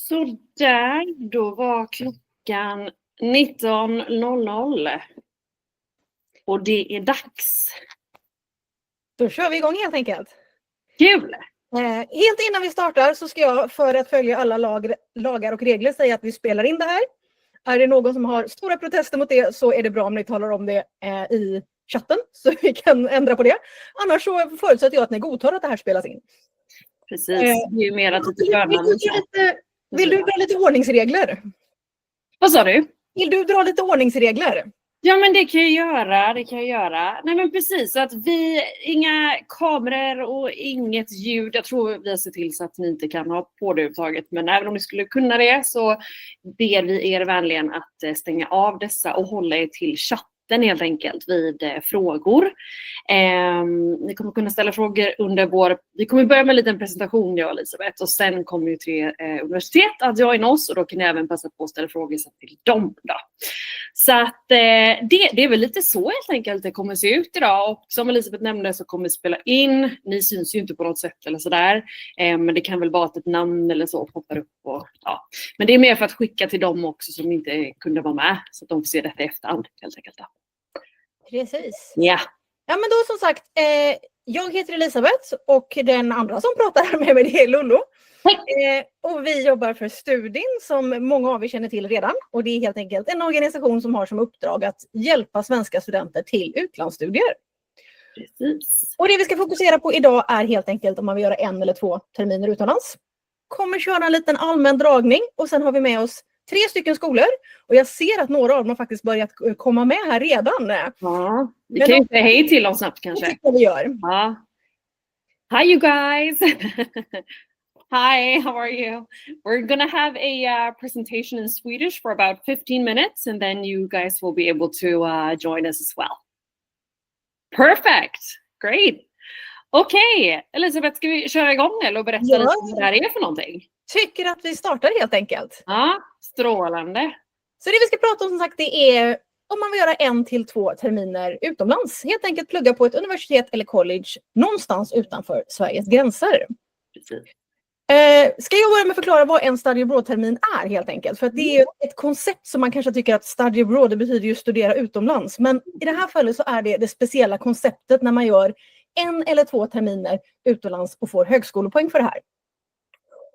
Så där, då var klockan 19.00. Och det är dags. Då kör vi igång helt enkelt. Kul! Helt innan vi startar så ska jag, för att följa alla lagar och regler, säga att vi spelar in det här. Är det någon som har stora protester mot det så är det bra om ni talar om det i chatten så vi kan ändra på det. Annars så förutsätter jag att ni godtar att det här spelas in. Precis, det är ju mer att Vill du dra lite ordningsregler? Vad sa du? Vill du dra lite ordningsregler? Ja, men det kan jag göra. Nej, men precis, så att inga kameror och inget ljud. Jag tror vi har sett till så att ni inte kan ha på det överhuvudtaget. Men även om ni skulle kunna det så ber vi er vänligen att stänga av dessa och hålla er till chatten helt enkelt vid frågor. Ni kommer kunna ställa frågor under vi kommer börja med en liten presentation, jag och Elisabeth, och sen kommer ju 3 universitet att joina oss och då kan ni även passa på att ställa frågor till dem då. Så att det är väl lite så helt enkelt det kommer se ut idag, och som Elisabeth nämnde så kommer vi spela in. Ni syns ju inte på något sätt eller sådär, men det kan väl vara att ett namn eller så poppar upp och, ja. Men det är mer för att skicka till dem också som inte kunde vara med, så att de får se detta i efterhand helt enkelt då. Precis. Ja. Ja, men då som sagt, jag heter Elisabeth och den andra som pratar här med mig det är Lollo. Och vi jobbar för Studin som många av er känner till redan. Och det är helt enkelt en organisation som har som uppdrag att hjälpa svenska studenter till utlandsstudier. Precis. Och det vi ska fokusera på idag är helt enkelt om man vill göra 1 eller 2 terminer utomlands. Kommer köra en liten allmän dragning och sen har vi med oss 3 stycken skolor. Och jag ser att några av dem har faktiskt börjat komma med här redan. Ja, vi kan ju säga hej till dem snabbt kanske. Det vi gör. Ja. Hi you guys! Hi, how are you? We're gonna have a presentation in Swedish for about 15 minutes and then you guys will be able to join us as well. Perfect! Great! Okej, Elisabeth, ska vi köra igång eller och berätta lite vad det här är för någonting? Tycker att vi startar helt enkelt. Ja, strålande. Så det vi ska prata om som sagt det är om man vill göra 1 till 2 terminer utomlands. Helt enkelt plugga på ett universitet eller college någonstans utanför Sveriges gränser. Precis. Ska jag börja med att förklara vad en study abroad-termin är helt enkelt. För att det är ett koncept som man kanske tycker att study abroad det betyder ju studera utomlands. Men i det här fallet så är det speciella konceptet när man gör 1 eller 2 terminer utomlands och får högskolepoäng för det här.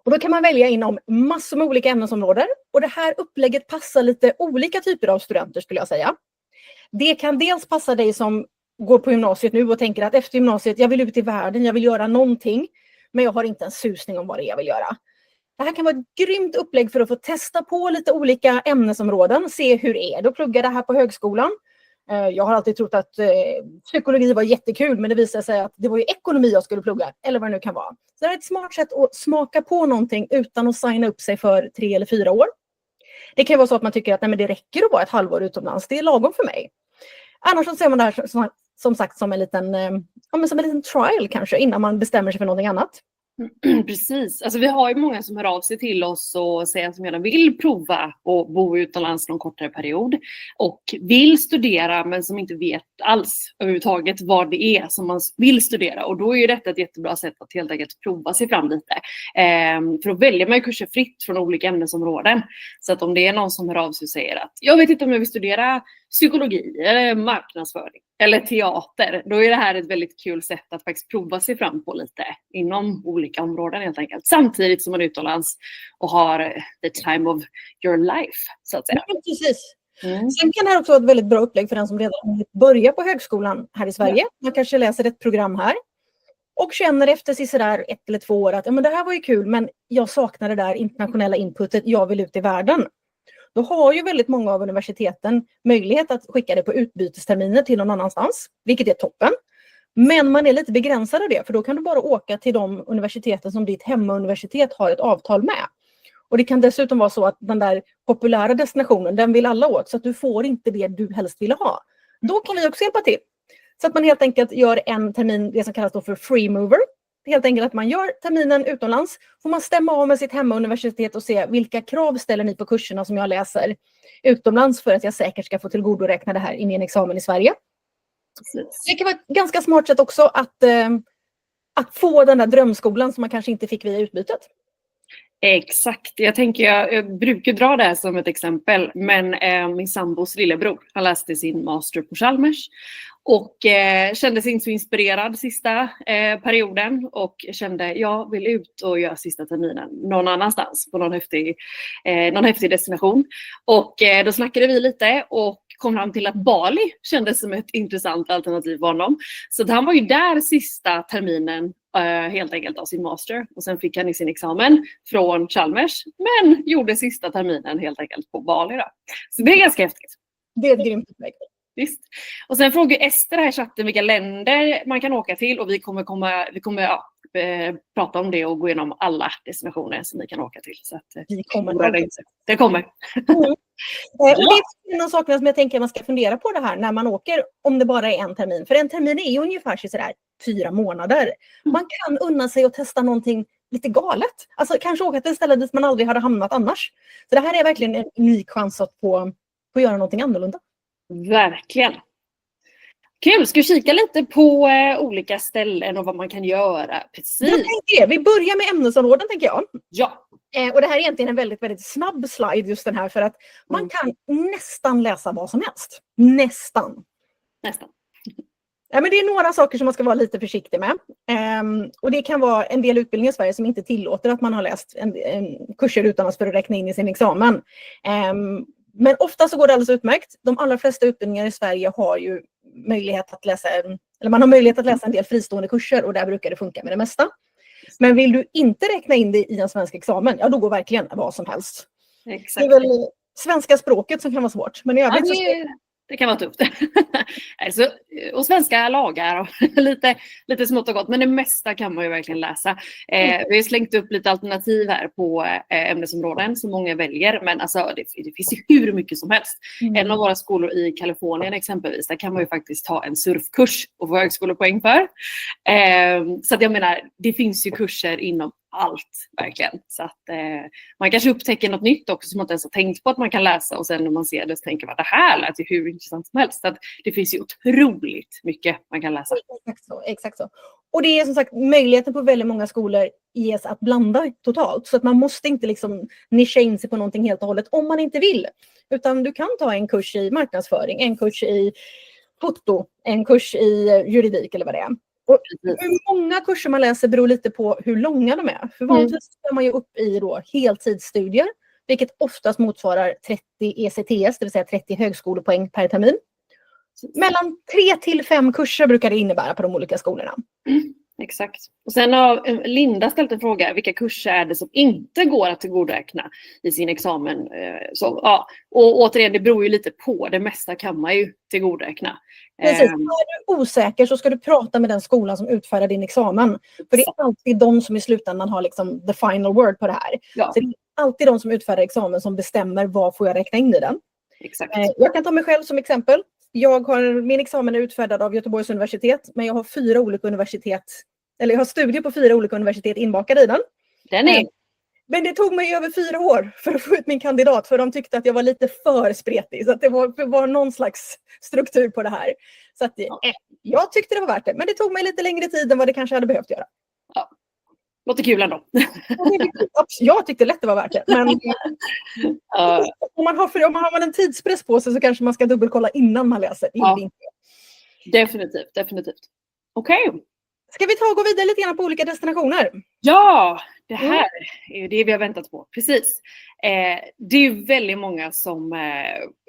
Och då kan man välja inom massor med olika ämnesområden. Och det här upplägget passar lite olika typer av studenter skulle jag säga. Det kan dels passa dig som går på gymnasiet nu och tänker att efter gymnasiet, jag vill ut i världen, jag vill göra någonting. Men jag har inte en susning om vad det är jag vill göra. Det här kan vara ett grymt upplägg för att få testa på lite olika ämnesområden. Se hur det är. Då pluggar det här på högskolan. Jag har alltid trott att psykologi var jättekul. Men det visade sig att det var ju ekonomi jag skulle plugga. Eller vad det nu kan vara. Så det är ett smart sätt att smaka på någonting utan att signa upp sig för 3 eller 4 år. Det kan vara så att man tycker att nej, men det räcker att vara ett halvår utomlands. Det är lagom för mig. Annars så ser man det här som sagt som en liten trial kanske innan man bestämmer sig för någonting annat. Precis. Alltså vi har ju många som hör av sig till oss och säger att de gärna vill prova och bo utomlands någon kortare period och vill studera men som inte vet alls överhuvudtaget vad det är som man vill studera, och då är ju detta ett jättebra sätt att helt enkelt prova sig fram lite. För då väljer man ju kurser fritt från olika ämnesområden. Så att om det är någon som hör av sig och säger att jag vet inte om jag vill studera psykologi eller marknadsföring eller teater, då är det här ett väldigt kul sätt att faktiskt prova sig fram på lite inom olika områden helt enkelt. Samtidigt som man är utomlands och har the time of your life så att säga. Ja, precis. Sen kan det här också vara ett väldigt bra upplägg för den som redan börjar på högskolan här i Sverige. Ja. Man kanske läser ett program här och känner efter sådär 1 eller 2 år att ja, men det här var ju kul men jag saknar det där internationella inputet, jag vill ut i världen. Då har ju väldigt många av universiteten möjlighet att skicka det på utbytesterminer till någon annanstans, vilket är toppen. Men man är lite begränsad av det, för då kan du bara åka till de universiteten som ditt hemmauniversitet har ett avtal med. Och det kan dessutom vara så att den där populära destinationen, den vill alla åt, så att du får inte det du helst vill ha. Då kan vi också hjälpa till. Så att man helt enkelt gör en termin, det som kallas då för free mover. Helt enkelt att man gör terminen utomlands, får man stämma av med sitt hemmauniversitet och se vilka krav ställer ni på kurserna som jag läser utomlands för att jag säkert ska få tillgodoräkna det här i min examen i Sverige. Precis. Det kan vara ett ganska smart sätt också att få den där drömskolan som man kanske inte fick via utbytet. Exakt. Jag brukar dra det här som ett exempel, men min sambos lillebror, han läste sin master på Chalmers och kände sig inte så inspirerad sista perioden och kände jag vill ut och göra sista terminen någon annanstans på någon häftig destination. Och då snackade vi lite och kom fram till att Bali kändes som ett intressant alternativ för honom. Så han var ju där sista terminen helt enkelt av sin master och sen fick han i sin examen från Chalmers men gjorde sista terminen helt enkelt på Bali då. Så det är ganska häftigt. Det är ett grymt upplägg. Visst. Och sen frågar Ester här i chatten vilka länder man kan åka till och vi kommer prata om det och gå igenom alla destinationer som ni kan åka till. Så att, det kommer. Och det är en av sakerna som jag tänker man ska fundera på det här när man åker, om det bara är en termin. För en termin är ju ungefär sådär 4 månader. Man kan unna sig att testa någonting lite galet. Alltså kanske åka till ett ställe dit man aldrig hade hamnat annars. Så det här är verkligen en unik chans att få göra någonting annorlunda. Verkligen. Kul, ska vi kika lite på olika ställen och vad man kan göra? Precis. Vi börjar med ämnesområden tänker jag. Ja. Och det här är egentligen en väldigt, väldigt snabb slide just den här för att man kan nästan läsa vad som helst. Nästan. Ja, men det är några saker som man ska vara lite försiktig med. Och det kan vara en del utbildningar i Sverige som inte tillåter att man har läst en kurser utan att räkna in i sin examen. Men ofta så går det alldeles utmärkt. De allra flesta utbildningar i Sverige har ju möjlighet att läsa, eller man har möjlighet att läsa en del fristående kurser och där brukar det funka med det mesta. Men vill du inte räkna in det i en svensk examen, ja då går verkligen vad som helst. Exakt. Det är väl svenska språket som kan vara svårt. Men i övrigt det kan vara tufft. Alltså, och svenska lagar och lite smått och gott. Men det mesta kan man ju verkligen läsa. Vi har slängt upp lite alternativ här på ämnesområden som många väljer. Men alltså, det finns ju hur mycket som helst. En av våra skolor i Kalifornien exempelvis, där kan man ju faktiskt ta en surfkurs och få högskolepoäng för. Så att jag menar, det finns ju kurser inom allt verkligen. Så att man kanske upptäcker något nytt också som man inte ens har tänkt på att man kan läsa och sen när man ser det så tänker man det här lät ju hur intressant som helst. Så att det finns ju otroligt mycket man kan läsa. Exakt så. Och det är som sagt möjligheten på väldigt många skolor ges att blanda totalt. Så att man måste inte liksom nischa in sig på någonting helt och hållet om man inte vill. Utan du kan ta en kurs i marknadsföring, en kurs i foto, en kurs i juridik eller vad det är. Och hur många kurser man läser beror lite på hur långa de är. För vanligtvis är man ju upp i då heltidsstudier, vilket oftast motsvarar 30 ECTS, det vill säga 30 högskolepoäng per termin. Mellan 3 till 5 kurser brukar det innebära på de olika skolorna. Exakt. Och sen har Linda ställt en fråga, vilka kurser är det som inte går att tillgodoräkna i sin examen? Så, ja. Och återigen, det beror ju lite på, det mesta kan man ju tillgodoräkna. Precis, är du osäker så ska du prata med den skolan som utfärdar din examen. För det är alltid de som i slutändan har liksom the final word på det här. Ja. Så det är alltid de som utfärdar examen som bestämmer vad får jag räkna in i den. Exakt. Jag kan ta mig själv som exempel. Min examen är utfärdad av Göteborgs universitet, men jag har 4 olika universitet, eller jag har studier på 4 olika universitet inbakade i den. Men det tog mig över 4 år för att få ut min kandidat, för de tyckte att jag var lite för spretig, så att det var någon slags struktur på det här. Så att jag tyckte det var värt det, men det tog mig lite längre tid än vad det kanske hade behövt göra. Ja. Låter kul ändå. Jag tyckte lätt det var värt det. Men om man har en tidspress på sig så kanske man ska dubbelkolla innan man läser. Definitivt. Okej. Ska vi gå vidare lite grann på olika destinationer? Ja, det här är ju det vi har väntat på. Precis. Det är ju väldigt många som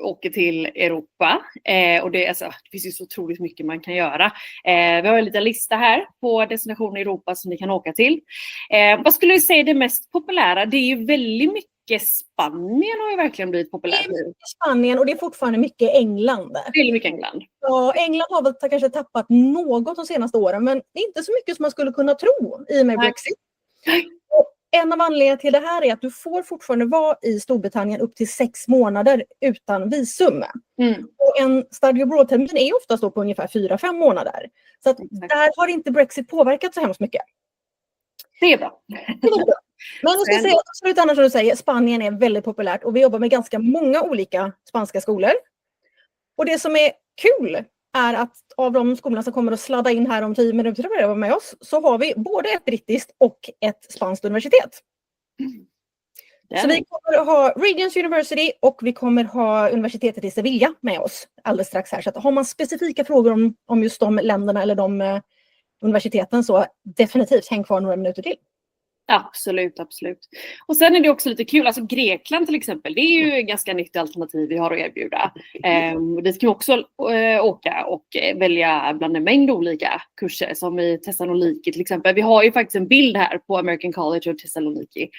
åker till Europa. Och det finns ju så otroligt mycket man kan göra. Vi har en liten lista här på destinationer i Europa som ni kan åka till. Vad skulle du säga är det mest populära? Det är ju väldigt mycket Spanien har ju verkligen blivit populärt. Det är mycket Spanien och det är fortfarande mycket England. Väldigt mycket England. Ja, England har väl kanske tappat något de senaste åren, men inte så mycket som man skulle kunna tro i och med Brexit. Och en av anledningarna till det här är att du får fortfarande vara i Storbritannien upp till 6 månader utan visum. Och en study abroad-termin är oftast då på ungefär 4-5 månader. Så att där har inte Brexit påverkat så hemskt mycket. Det är bra. Men jag ska säga absolut annars som du säger, Spanien är väldigt populärt och vi jobbar med ganska många olika spanska skolor. Och det som är kul är att av de skolorna som kommer att sladda in här om 10 minuter med oss så har vi både ett brittiskt och ett spanskt universitet. Så vi kommer att ha Regents University och vi kommer ha universitetet i Sevilla med oss alldeles strax här. Så att har man specifika frågor om just de länderna eller de universiteten så definitivt häng kvar några minuter till. Absolut, absolut. Och sen är det också lite kul, alltså Grekland till exempel, det är ju ett ganska nytt alternativ vi har att erbjuda. Det ska vi också åka och välja bland en mängd olika kurser som i Thessaloniki till exempel. Vi har ju faktiskt en bild här på American College och Thessaloniki.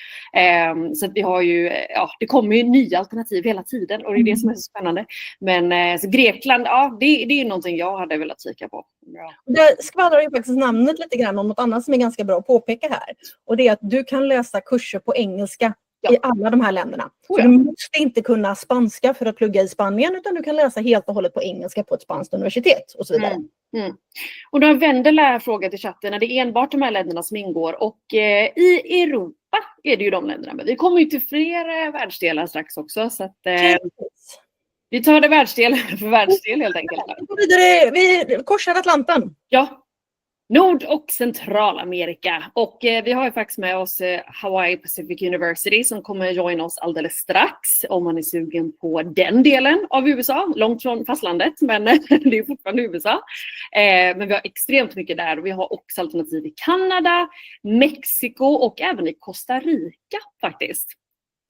Så att vi har ju, det kommer ju nya alternativ hela tiden och det är det som är så spännande. Men så Grekland, det är någonting jag hade velat kika på. Ja. Det skvallrar ju faktiskt namnet lite grann om något annat som är ganska bra att påpeka här. Och det är att du kan läsa kurser på engelska i alla de här länderna. Så du måste inte kunna spanska för att plugga i Spanien utan du kan läsa helt och hållet på engelska på ett spanskt universitet och så vidare. Och då har Vendela frågat i chatten, är det enbart de här länderna som ingår? Och i Europa är det ju de länderna. Men vi kommer ju till fler världsdelar strax också. Så att, vi tar det världsdel för världsdel helt enkelt. Vi korsar Atlanten. Ja. Nord- och Centralamerika. Och vi har ju faktiskt med oss Hawaii Pacific University som kommer joina oss alldeles strax om man är sugen på den delen av USA. Långt från fastlandet, men det är fortfarande USA. Men vi har extremt mycket där och vi har också alternativ i Kanada, Mexiko och även i Costa Rica faktiskt.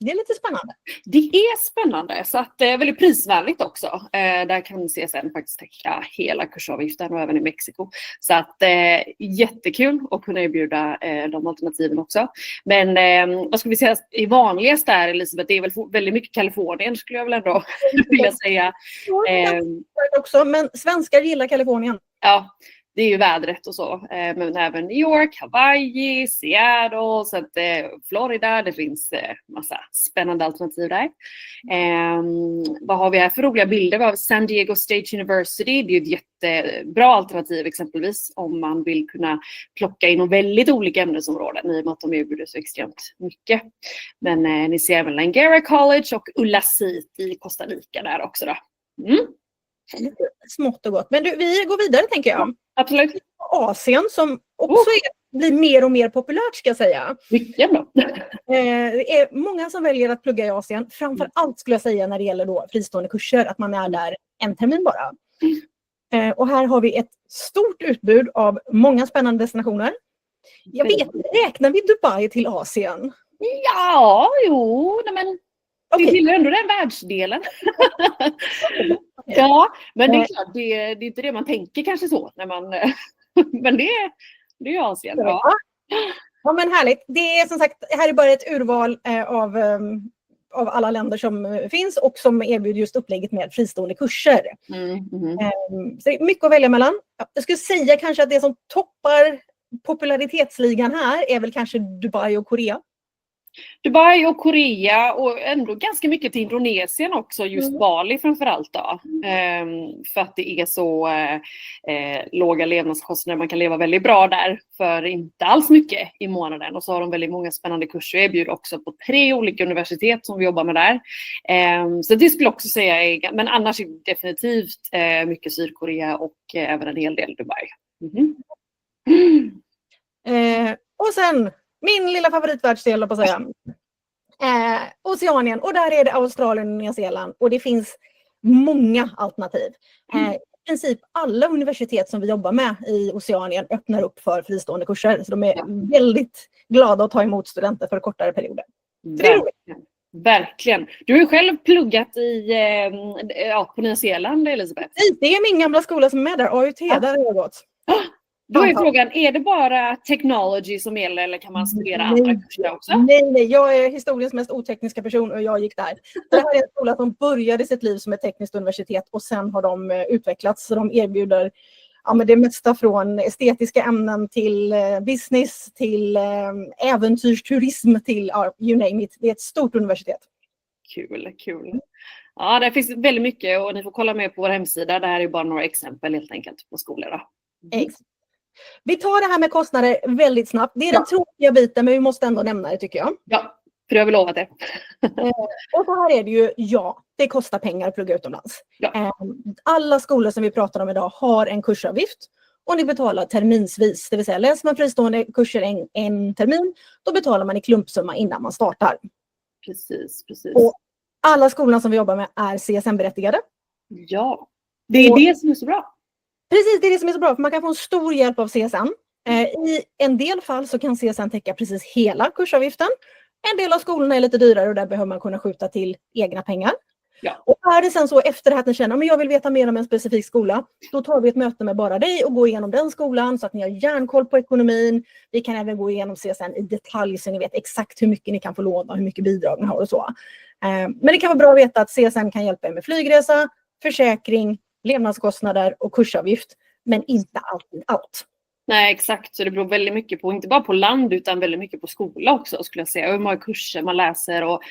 Det är lite spännande. Det är spännande, så att det är väldigt prisvänligt också. Där kan CSN faktiskt täcka hela kursavgiften och även i Mexiko. Så att jättekul att kunna erbjuda de alternativen också. Men vad ska vi säga i vanligast där, Elisabeth, det är väl väldigt mycket Kalifornien skulle jag väl ändå vilja säga. Också, men svenskar gillar Kalifornien. Ja. Det är ju vädret och så, men även New York, Hawaii, Seattle, så att, Florida, det finns massa spännande alternativ där. Vad har vi här för roliga bilder? Vi har San Diego State University, det är ett jättebra alternativ exempelvis om man vill kunna plocka in väldigt olika ämnesområden i och med att de erbjuder så extremt mycket. Men ni ser även Langara College och Ullasit i Costa Rica där också då. Smått och gott. Men vi går vidare tänker jag. Absolut. Asien som också blir mer och mer populärt ska jag säga. Mycket bra. Det är många som väljer att plugga i Asien. Framför allt skulle jag säga när det gäller då fristående kurser. Att man är där en termin bara. Och här har vi ett stort utbud av många spännande destinationer. Jag vet, räknar vi Dubai till Asien? Ja, men det tillhör ändå den världsdelen. Ja, men det är klart, det är inte det man tänker kanske så. När man, men det är Asien. Ja. Ja, men härligt. Det är som sagt, här är bara ett urval av alla länder som finns och som erbjuder just upplägget med fristående kurser. Så det är mycket att välja mellan. Jag skulle säga kanske att det som toppar popularitetsligan här är väl kanske Dubai och Korea. Dubai och Korea och ändå ganska mycket till Indonesien också, just Bali framförallt då. För att det är så låga levnadskostnader, man kan leva väldigt bra där för inte alls mycket i månaden. Och så har de väldigt många spännande kurser och erbjuder också på 3 olika universitet som vi jobbar med där. Så det skulle jag också säga, men annars är det definitivt mycket Sydkorea och även en hel del Dubai. Och sen min lilla favoritvärldsdel på att säga. Oceanien. Och där är det Australien och Nya Zeeland. Och det finns många alternativ. I princip alla universitet som vi jobbar med i Oceanien öppnar upp för fristående kurser. Så de är väldigt glada att ta emot studenter för kortare perioder. Verkligen. Du har ju själv pluggat på Nya Zeeland, Elisabeth. Det är min gamla skola som är där. AUT, där har jag gått. Då är frågan, är det bara technology som gäller eller kan man studera andra kurser också? Nej, jag är historiens mest otekniska person och jag gick där. Det här är en skola som började sitt liv som ett tekniskt universitet och sen har de utvecklats. Så de erbjuder det mesta från estetiska ämnen till business, till äventyrsturism, till you name it. Det är ett stort universitet. Kul. Ja, det finns väldigt mycket och ni får kolla med på vår hemsida. Det här är bara några exempel helt enkelt på skolor då. Vi tar det här med kostnader väldigt snabbt. Det är den tråkiga biten, men vi måste ändå nämna det tycker jag. Ja, för jag vill lova det. Och så här är det ju, det kostar pengar att plugga utomlands. Alla skolor som vi pratar om idag har en kursavgift och ni betalar terminsvis. Det vill säga, läser man fristående kurser en termin, då betalar man i klumpsumma innan man startar. Precis. Och alla skolorna som vi jobbar med är CSN-berättigade. Ja, det är det som är så bra. Precis, det är det som är så bra, för man kan få en stor hjälp av CSN. I en del fall så kan CSN täcka precis hela kursavgiften. En del av skolorna är lite dyrare och där behöver man kunna skjuta till egna pengar. Ja. Och är det sen så efter det här att ni känner att jag vill veta mer om en specifik skola, då tar vi ett möte med bara dig och går igenom den skolan så att ni har järnkoll på ekonomin. Vi kan även gå igenom CSN i detalj så ni vet exakt hur mycket ni kan få låna och hur mycket bidrag ni har och så. Men det kan vara bra att veta att CSN kan hjälpa er med flygresa, försäkring, levnadskostnader och kursavgift, men inte alltid allt. Nej, exakt. Så det beror väldigt mycket på, inte bara på land utan väldigt mycket på skola också skulle jag säga. Hur många kurser man läser och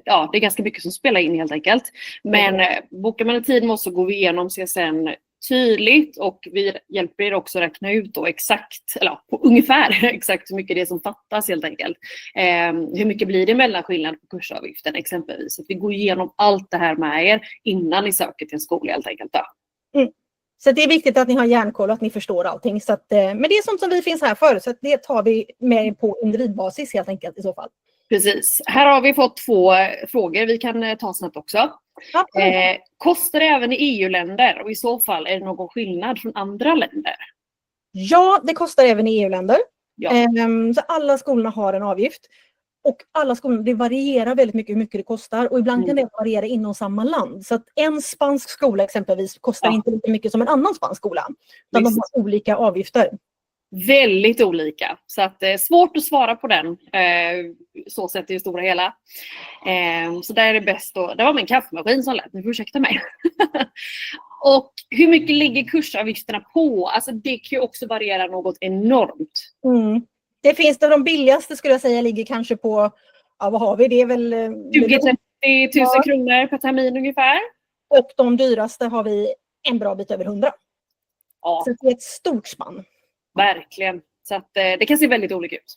ja, det är ganska mycket som spelar in helt enkelt. Men bokar man en tid med oss så går vi igenom CSN tydligt och vi hjälper er också räkna ut då exakt, eller på ungefär exakt hur mycket det är som fattas helt enkelt. Hur mycket blir det mellanskillnad på kursavgiften exempelvis. Så vi går igenom allt det här med er innan ni söker till en skola helt enkelt. Så det är viktigt att ni har järnkoll och att ni förstår allting. Så att, men det är sånt som vi finns här för, så att det tar vi med på individbasis helt enkelt i så fall. Precis. Här har vi fått 2 frågor vi kan ta snabbt också. Kostar det även i EU-länder och i så fall är det någon skillnad från andra länder? Ja, det kostar även i EU-länder. Ja. Så alla skolorna har en avgift. Och alla skolor, det varierar väldigt mycket hur mycket det kostar. Och ibland kan det variera inom samma land. Så att en spansk skola exempelvis kostar inte lika mycket som en annan spansk skola. Utan de har olika avgifter. Väldigt olika. Så att det är svårt att svara på den. Så sett i det stora hela. Så där är det bäst att... Det var min kaffemaskin som lät. Ni får ursäkta mig. Och hur mycket ligger kursavgifterna på? Alltså det kan ju också variera något enormt. Det finns de billigaste skulle jag säga ligger kanske på, ja vad har vi, det är väl 20-30 000 kronor per termin ungefär. Och de dyraste har vi en bra bit över 100. Ja. Så det är ett stort spann. Verkligen. Så att det kan se väldigt olika ut.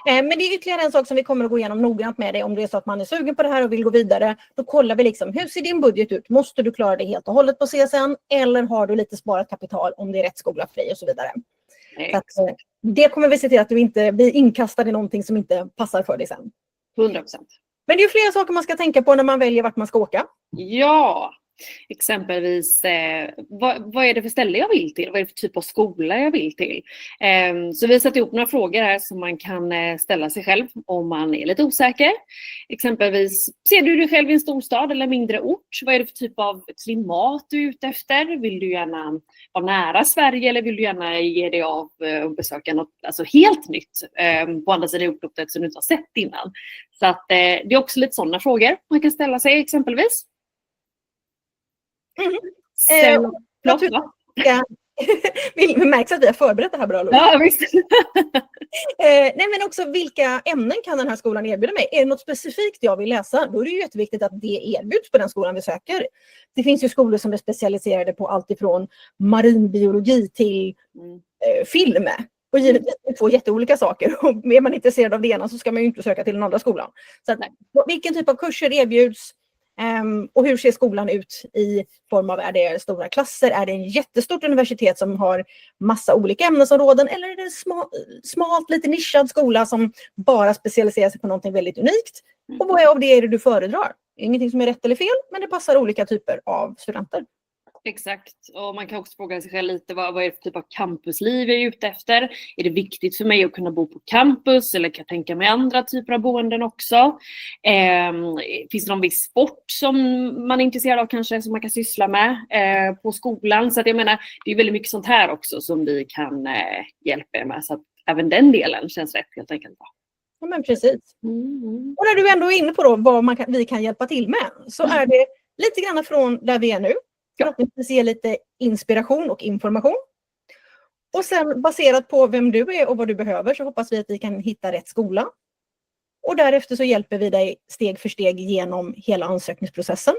Men det är ytterligare en sak som vi kommer att gå igenom noggrant med dig. Om det är så att man är sugen på det här och vill gå vidare. Då kollar vi liksom, hur ser din budget ut? Måste du klara det helt och hållet på CSN? Eller har du lite sparat kapital om det är rätt skola för dig och så vidare. Så att, det kommer vi se till att du inte blir inkastad i någonting som inte passar för dig sen. 100%. Men det är flera saker man ska tänka på när man väljer vart man ska åka. Ja, exempelvis vad är det för ställe jag vill till? Vad är det för typ av skola jag vill till? Så vi har satt ihop några frågor här som man kan ställa sig själv om man är lite osäker. Exempelvis, ser du dig själv i en storstad eller mindre ort? Vad är det för typ av klimat du är ute efter? Vill du gärna vara nära Sverige eller vill du gärna ge dig av och besöka något alltså helt nytt på andra sidan jordklotet som du inte har sett innan? Så att, det är också lite sådana frågor man kan ställa sig exempelvis. Vi märks att vi har förberett det här bra. Ja, visst. Nej, men också vilka ämnen kan den här skolan erbjuda mig? Är det något specifikt jag vill läsa? Då är det ju jätteviktigt att det erbjuds på den skolan vi söker. Det finns ju skolor som är specialiserade på allt ifrån marinbiologi till film. Och givetvis är det 2 jätteolika saker. Och är man intresserad av det ena så ska man ju inte söka till den andra skolan. Så att, vilken typ av kurser erbjuds? Och hur ser skolan ut i form av, är det stora klasser, är det en jättestort universitet som har massa olika ämnesområden eller är det en smalt, lite nischad skola som bara specialiserar sig på någonting väldigt unikt? Och vad av det är det du föredrar? Ingenting som är rätt eller fel, men det passar olika typer av studenter. Exakt, och man kan också fråga sig själv lite vad är det för typ av campusliv jag är ute efter? Är det viktigt för mig att kunna bo på campus eller kan jag tänka mig andra typer av boenden också? Finns det någon viss sport som man är intresserad av kanske som man kan syssla med på skolan? Så att jag menar, det är väldigt mycket sånt här också som vi kan hjälpa er med så att även den delen känns rätt helt enkelt. Ja men precis. Och när du ändå är inne på då vad vi kan hjälpa till med så är det lite grann från där vi är nu. Förhoppningsvis ge lite inspiration och information. Och sen baserat på vem du är och vad du behöver så hoppas vi att vi kan hitta rätt skola. Och därefter så hjälper vi dig steg för steg genom hela ansökningsprocessen.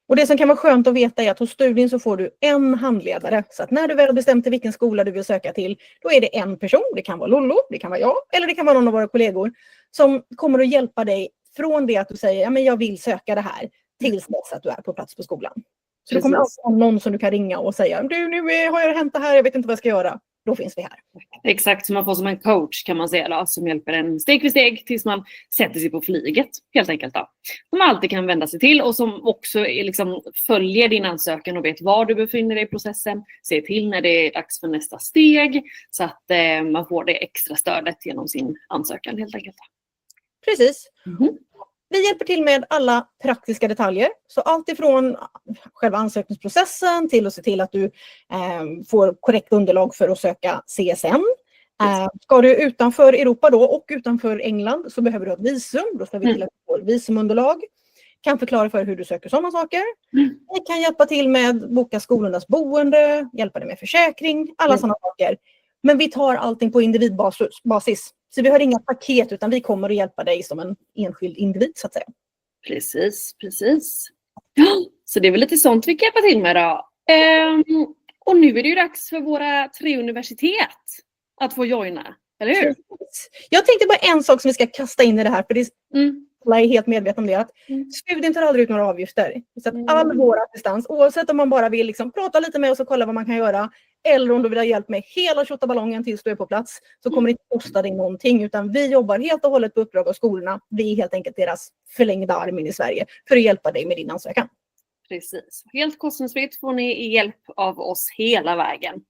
Och det som kan vara skönt att veta är att hos studien så får du en handledare. Så att när du väl har bestämt dig vilken skola du vill söka till, då är det en person, det kan vara Lollo, det kan vara jag, eller det kan vara någon av våra kollegor som kommer att hjälpa dig från det att du säger, ja men jag vill söka det här, tills dess att du är på plats på skolan. Så det kommer alltid någon som du kan ringa och säga, du nu har jag hänt det här, jag vet inte vad jag ska göra. då finns vi här. Exakt, så man får som en coach kan man säga då, som hjälper en steg för steg tills man sätter sig på flyget helt enkelt då. Som man alltid kan vända sig till och som också är liksom, följer din ansökan och vet var du befinner dig i processen. Ser till när det är dags för nästa steg så att man får det extra stödet genom sin ansökan helt enkelt. Precis. Vi hjälper till med alla praktiska detaljer. Så allt ifrån själva ansökningsprocessen till att se till att du får korrekt underlag för att söka CSN. Ska du utanför Europa då och utanför England så behöver du ett visum. Då ska vi till att du får visumunderlag. Kan förklara för hur du söker sådana saker. Vi kan hjälpa till med boka skolornas boende, hjälpa dig med försäkring, alla sådana saker. Men vi tar allting på individbasis. Så vi har inga paket utan vi kommer att hjälpa dig som en enskild individ så att säga. Precis. Så det är väl lite sånt vi kan hjälpa till med då. Och nu är det ju dags för våra 3 universitet att få joina, eller hur? Jag tänkte bara en sak som vi ska kasta in i det här för det alla är helt medvetna om det att studien tar aldrig ut några avgifter. Så att all vår assistans, oavsett om man bara vill liksom prata lite med oss och kolla vad man kan göra eller om du vill ha hjälp med hela tjottaballongen tills du är på plats så kommer det inte kosta dig någonting utan vi jobbar helt och hållet på uppdrag av skolorna. Vi är helt enkelt deras förlängda arm in i Sverige för att hjälpa dig med din ansökan. Precis. Helt kostnadsfritt får ni hjälp av oss hela vägen.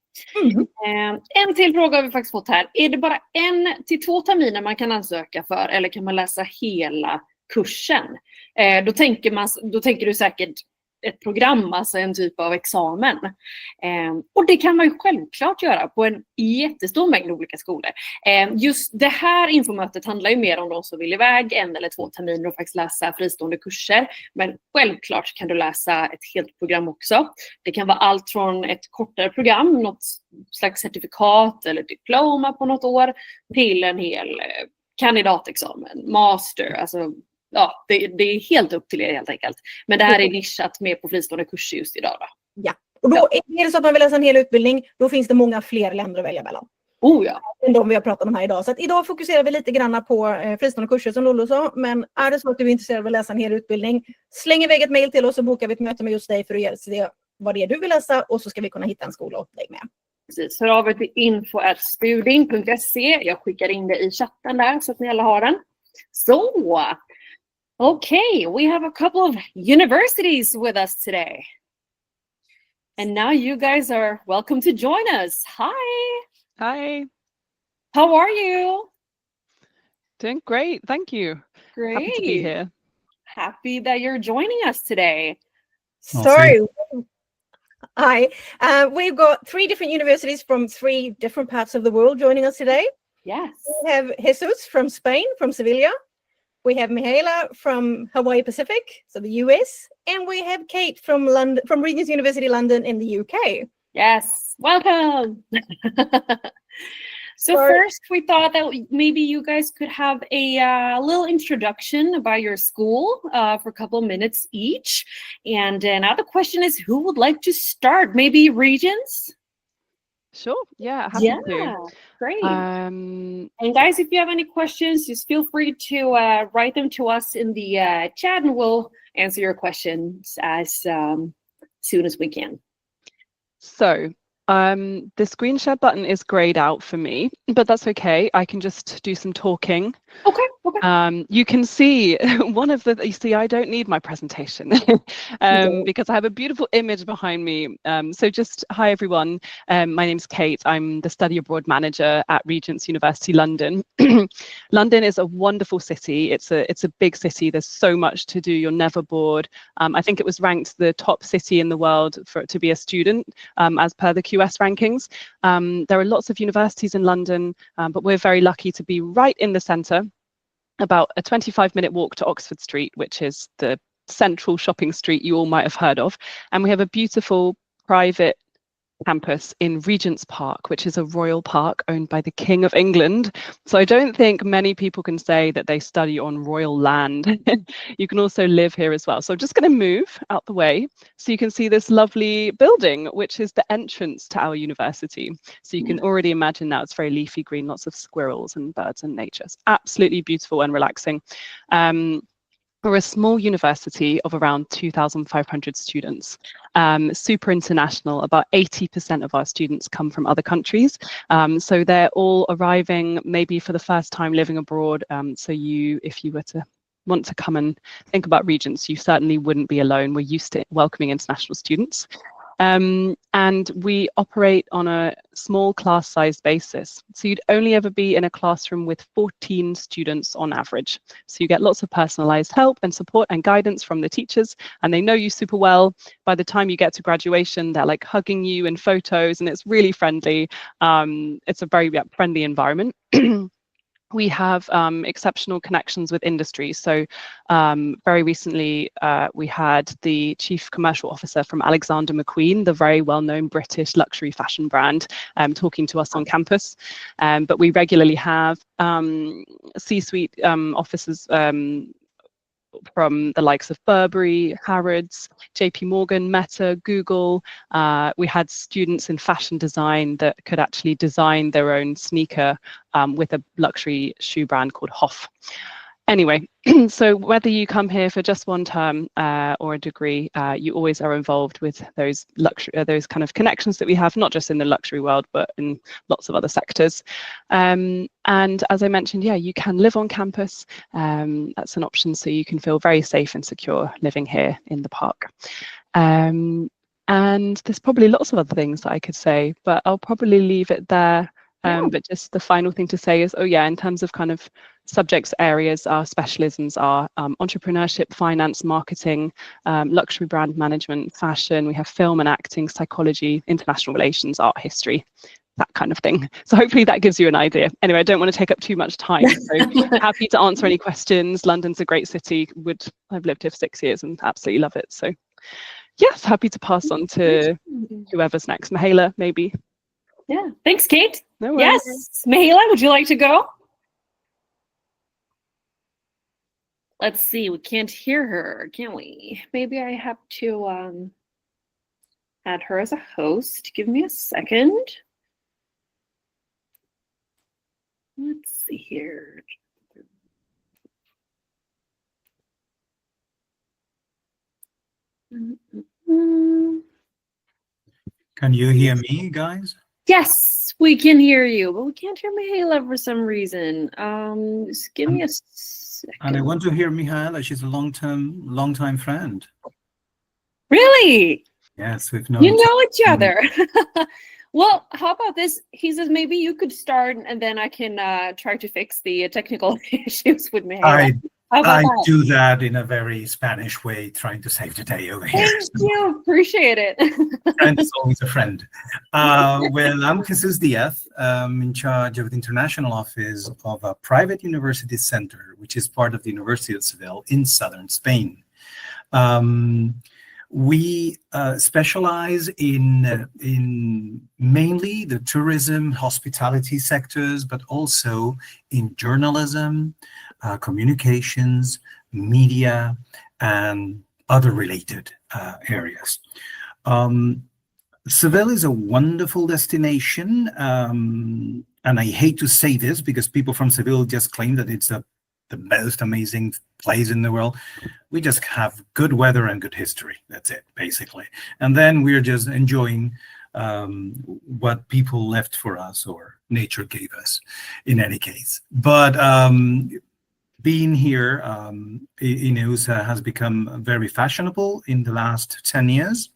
En till fråga har vi faktiskt fått här. Är det bara 1 till 2 terminer man kan ansöka för eller kan man läsa hela kursen? Då tänker du säkert ett program, alltså en typ av examen. Och det kan man ju självklart göra på en jättestor mängd olika skolor. Just det här infomötet handlar ju mer om de som vill iväg 1 eller 2 terminer och faktiskt läsa fristående kurser. Men självklart kan du läsa ett helt program också. Det kan vara allt från ett kortare program, något slags certifikat eller diploma på något år, till en hel kandidatexamen, master, alltså ja, det är helt upp till er helt enkelt. Men det här är nischat med på fristående kurser just idag då. Ja, och då är det så att man vill läsa en hel utbildning, då finns det många fler länder att välja mellan. Än de vi har pratat om här idag. Så att idag fokuserar vi lite grann på fristående kurser som Lollo sa. Men är det så att du är intresserad av att läsa en hel utbildning, släng iväg ett mejl till oss och bokar vi ett möte med just dig för att se vad det är du vill läsa och så ska vi kunna hitta en skola åt dig med. Precis, hör av er till info@studin.se. Jag skickar in det i chatten där så att ni alla har den. Så, okay, we have a couple of universities with us today. And now you guys are welcome to join us. Hi. How are you? Doing great, thank you. Great. Happy to be here. Happy that you're joining us today. Sorry. Hi. We've got 3 different universities from 3 different parts of the world joining us today. Yes. We have Jesus from Spain, from Sevilla. We have Mihaela from Hawaii Pacific, so the US. And we have Kate from London, from Regent's University London in the UK. Yes, welcome. So first we thought that maybe you guys could have a little introduction about your school for a couple of minutes each. And now the question is, who would like to start? Maybe Regents? Sure, yeah, happy to. Great. And guys, if you have any questions, just feel free to write them to us in the chat and we'll answer your questions as soon as we can. So, the screen share button is grayed out for me, but that's okay. I can just do some talking. Okay. You can see you see, I don't need my presentation because I have a beautiful image behind me. So just, hi everyone. My name's Kate. I'm the study abroad manager at Regent's University London. London is a wonderful city. It's a big city. There's so much to do. You're never bored. I think it was ranked the top city in the world to be a student as per the QS rankings. There are lots of universities in London, but we're very lucky to be right in the centre, about a 25-minute walk to Oxford Street, which is the central shopping street you all might have heard of. And we have a beautiful private campus in Regent's Park, which is a royal park owned by the King of England. So I don't think many people can say that they study on royal land. You can also live here as well. So I'm just going to move out the way so you can see this lovely building, which is the entrance to our university. So you can already imagine now it's very leafy green, lots of squirrels and birds and nature. It's absolutely beautiful and relaxing. We're a small university of around 2,500 students, super international. About 80% of our students come from other countries. So they're all arriving maybe for the first time living abroad. So if you were to want to come and think about Regents, you certainly wouldn't be alone. We're used to welcoming international students. And we operate on a small class size basis. So you'd only ever be in a classroom with 14 students on average. So you get lots of personalized help and support and guidance from the teachers, and they know you super well. By the time you get to graduation, they're like hugging you in photos, and it's really friendly. It's a very friendly environment. We have exceptional connections with industry. So very recently, we had the Chief Commercial Officer from Alexander McQueen, the very well-known British luxury fashion brand, talking to us on campus. But we regularly have C-suite officers from the likes of Burberry, Harrods, JP Morgan, Meta, Google. We had students in fashion design that could actually design their own sneaker with a luxury shoe brand called Hoff. Anyway, so whether you come here for just one term or a degree, you always are involved with those kind of connections that we have, not just in the luxury world, but in lots of other sectors. And as I mentioned, yeah, you can live on campus. That's an option, so you can feel very safe and secure living here in the park. And there's probably lots of other things that I could say, but I'll probably leave it there. But just the final thing to say is, in terms of kind of subjects areas, our specialisms are entrepreneurship, finance, marketing, luxury brand management, fashion. We have film and acting, psychology, international relations, art history, that kind of thing. So hopefully that gives you an idea. Anyway, I don't want to take up too much time. So happy to answer any questions. London's a great city. I've lived here for 6 years and absolutely love it. So yes, happy to pass on to whoever's next. Mahala, maybe. Yeah, thanks, Kate. No worries. Yes, Mahala, would you like to go? Let's see, we can't hear her, can we? Maybe I have to add her as a host. Give me a second. Let's see here. Can you hear me, guys? Yes, we can hear you, but we can't hear Mahala for some reason. Just give me a second. And I want to hear Mihaela. She's a long-time friend. Really? Yes, we've known. You know each other. Well, how about this? He says maybe you could start, and then I can try to fix the technical issues with Mahala. I do that in a very Spanish way, trying to save the day over here. Thank you. Appreciate it. Friend is always a friend. Well, I'm Jesus Diaz. I'm in charge of the international office of a private university center, which is part of the University of Seville in southern Spain. We specialize in mainly the tourism, hospitality sectors, but also in journalism, communications, media, and other related areas. Seville is a wonderful destination, and I hate to say this because people from Seville just claim that it's the most amazing place in the world. We just have good weather and good history. That's it, basically. And then we're just enjoying what people left for us or nature gave us in any case. But being here in USA has become very fashionable in the last 10 years.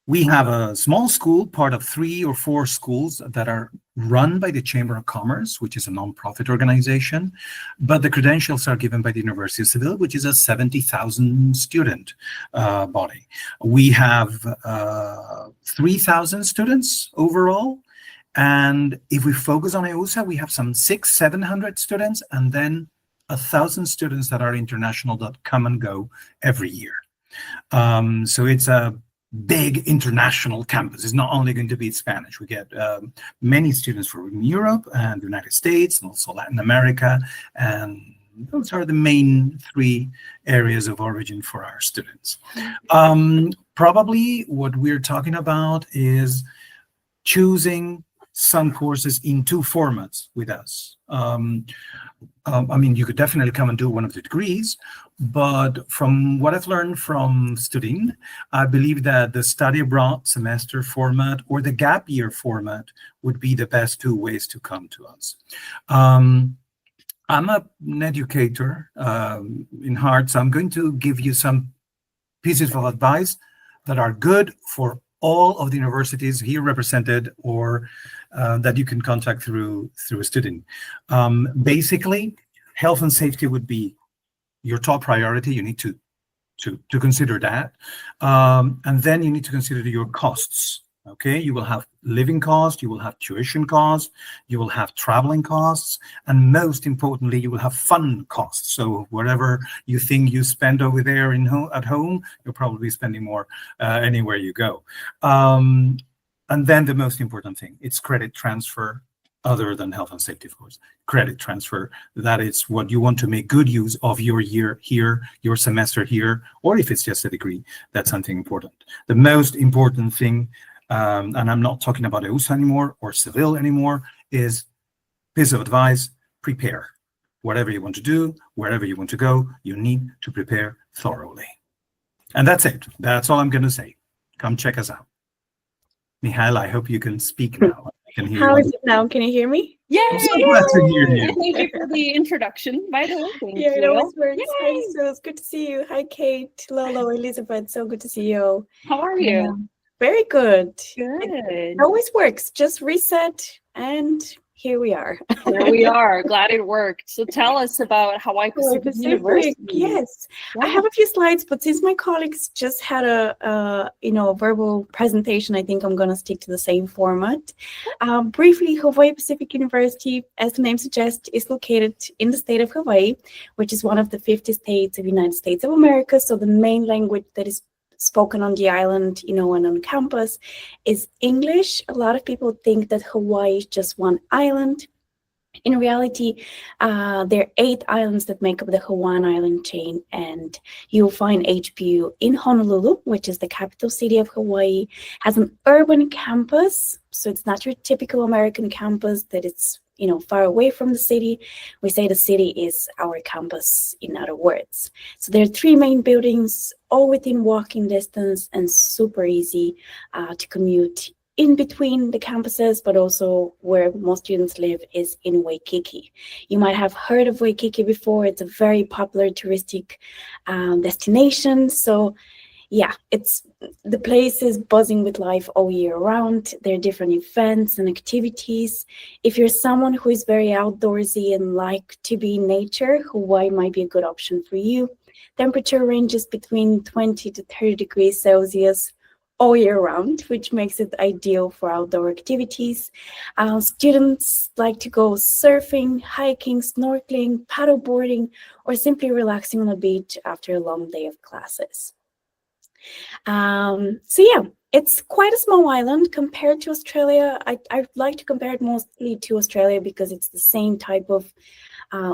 We have a small school, part of 3 or 4 schools that are run by the Chamber of Commerce, which is a non-profit organization, but the credentials are given by the University of Seville, which is a 70,000 student body. We have 3,000 students overall, and if we focus on EUSA, we have some 600-700 students, and then 1,000 students that are international that come and go every year. So it's a big international campus. It's not only going to be Spanish. We get many students from Europe and the United States and also Latin America. And those are the main 3 areas of origin for our students. Probably what we're talking about is choosing some courses in 2 formats with us. I mean, you could definitely come and do one of the degrees, but from what I've learned from studying, I believe that the study abroad semester format or the gap year format would be the best 2 ways to come to us. I'm an educator in heart, so I'm going to give you some pieces of advice that are good for all of the universities here represented, or that you can contact through a student. Basically, health and safety would be your top priority. You need to consider that, and then you need to consider your costs. Okay, you will have living costs, you will have tuition costs, you will have traveling costs, and most importantly, you will have fun costs. So wherever you think you spend over there at home, you'll probably be spending more anywhere you go. And then the most important thing, it's credit transfer, other than health and safety, of course. Credit transfer, that is what you want to make good use of your year here, your semester here, or if it's just a degree, that's something important. The most important thing, and I'm not talking about EUSA anymore or Seville anymore, is piece of advice: prepare. Whatever you want to do, wherever you want to go, you need to prepare thoroughly. And that's it. That's all I'm going to say. Come check us out. Mihail, I hope you can speak now. I can hear How you. is it now? Can you hear me? Yay! I'm so glad to hear you. Thank you for the introduction, by the way. Thank Yeah, it you. always works. Yay! Hi, so it's good to see you. Hi, Kate, Lolo, Elizabeth. So good to see you. How are you? Very good. Good. It always works. Just reset, and here we are. There we are. Glad it worked. So tell us about Hawaii Pacific University. Yes, I Yeah. have a few slides, but since my colleagues just had a verbal presentation, I think I'm going to stick to the same format. Briefly, Hawaii Pacific University, as the name suggests, is located in the state of Hawaii, which is one of the 50 states of the United States of America. So the main language that is spoken on the island, and on campus, is English. A lot of people think that Hawaii is just one island. In reality, there are 8 islands that make up the Hawaiian island chain, and you'll find HPU in Honolulu, which is the capital city of Hawaii, has an urban campus. So it's not your typical American campus that it's far away from the city. We say the city is our campus, in other words. So there are 3 main buildings, all within walking distance and super easy to commute in between the campuses, but also where most students live is in Waikiki. You might have heard of Waikiki before. It's a very popular touristic destination. So yeah, the place is buzzing with life all year round. There are different events and activities. If you're someone who is very outdoorsy and like to be in nature, Hawaii might be a good option for you. Temperature ranges between 20 to 30 degrees Celsius all year round, which makes it ideal for outdoor activities. Students like to go surfing, hiking, snorkeling, paddleboarding, or simply relaxing on the beach after a long day of classes. So yeah, it's quite a small island compared to Australia. I like to compare it mostly to Australia because it's the same type of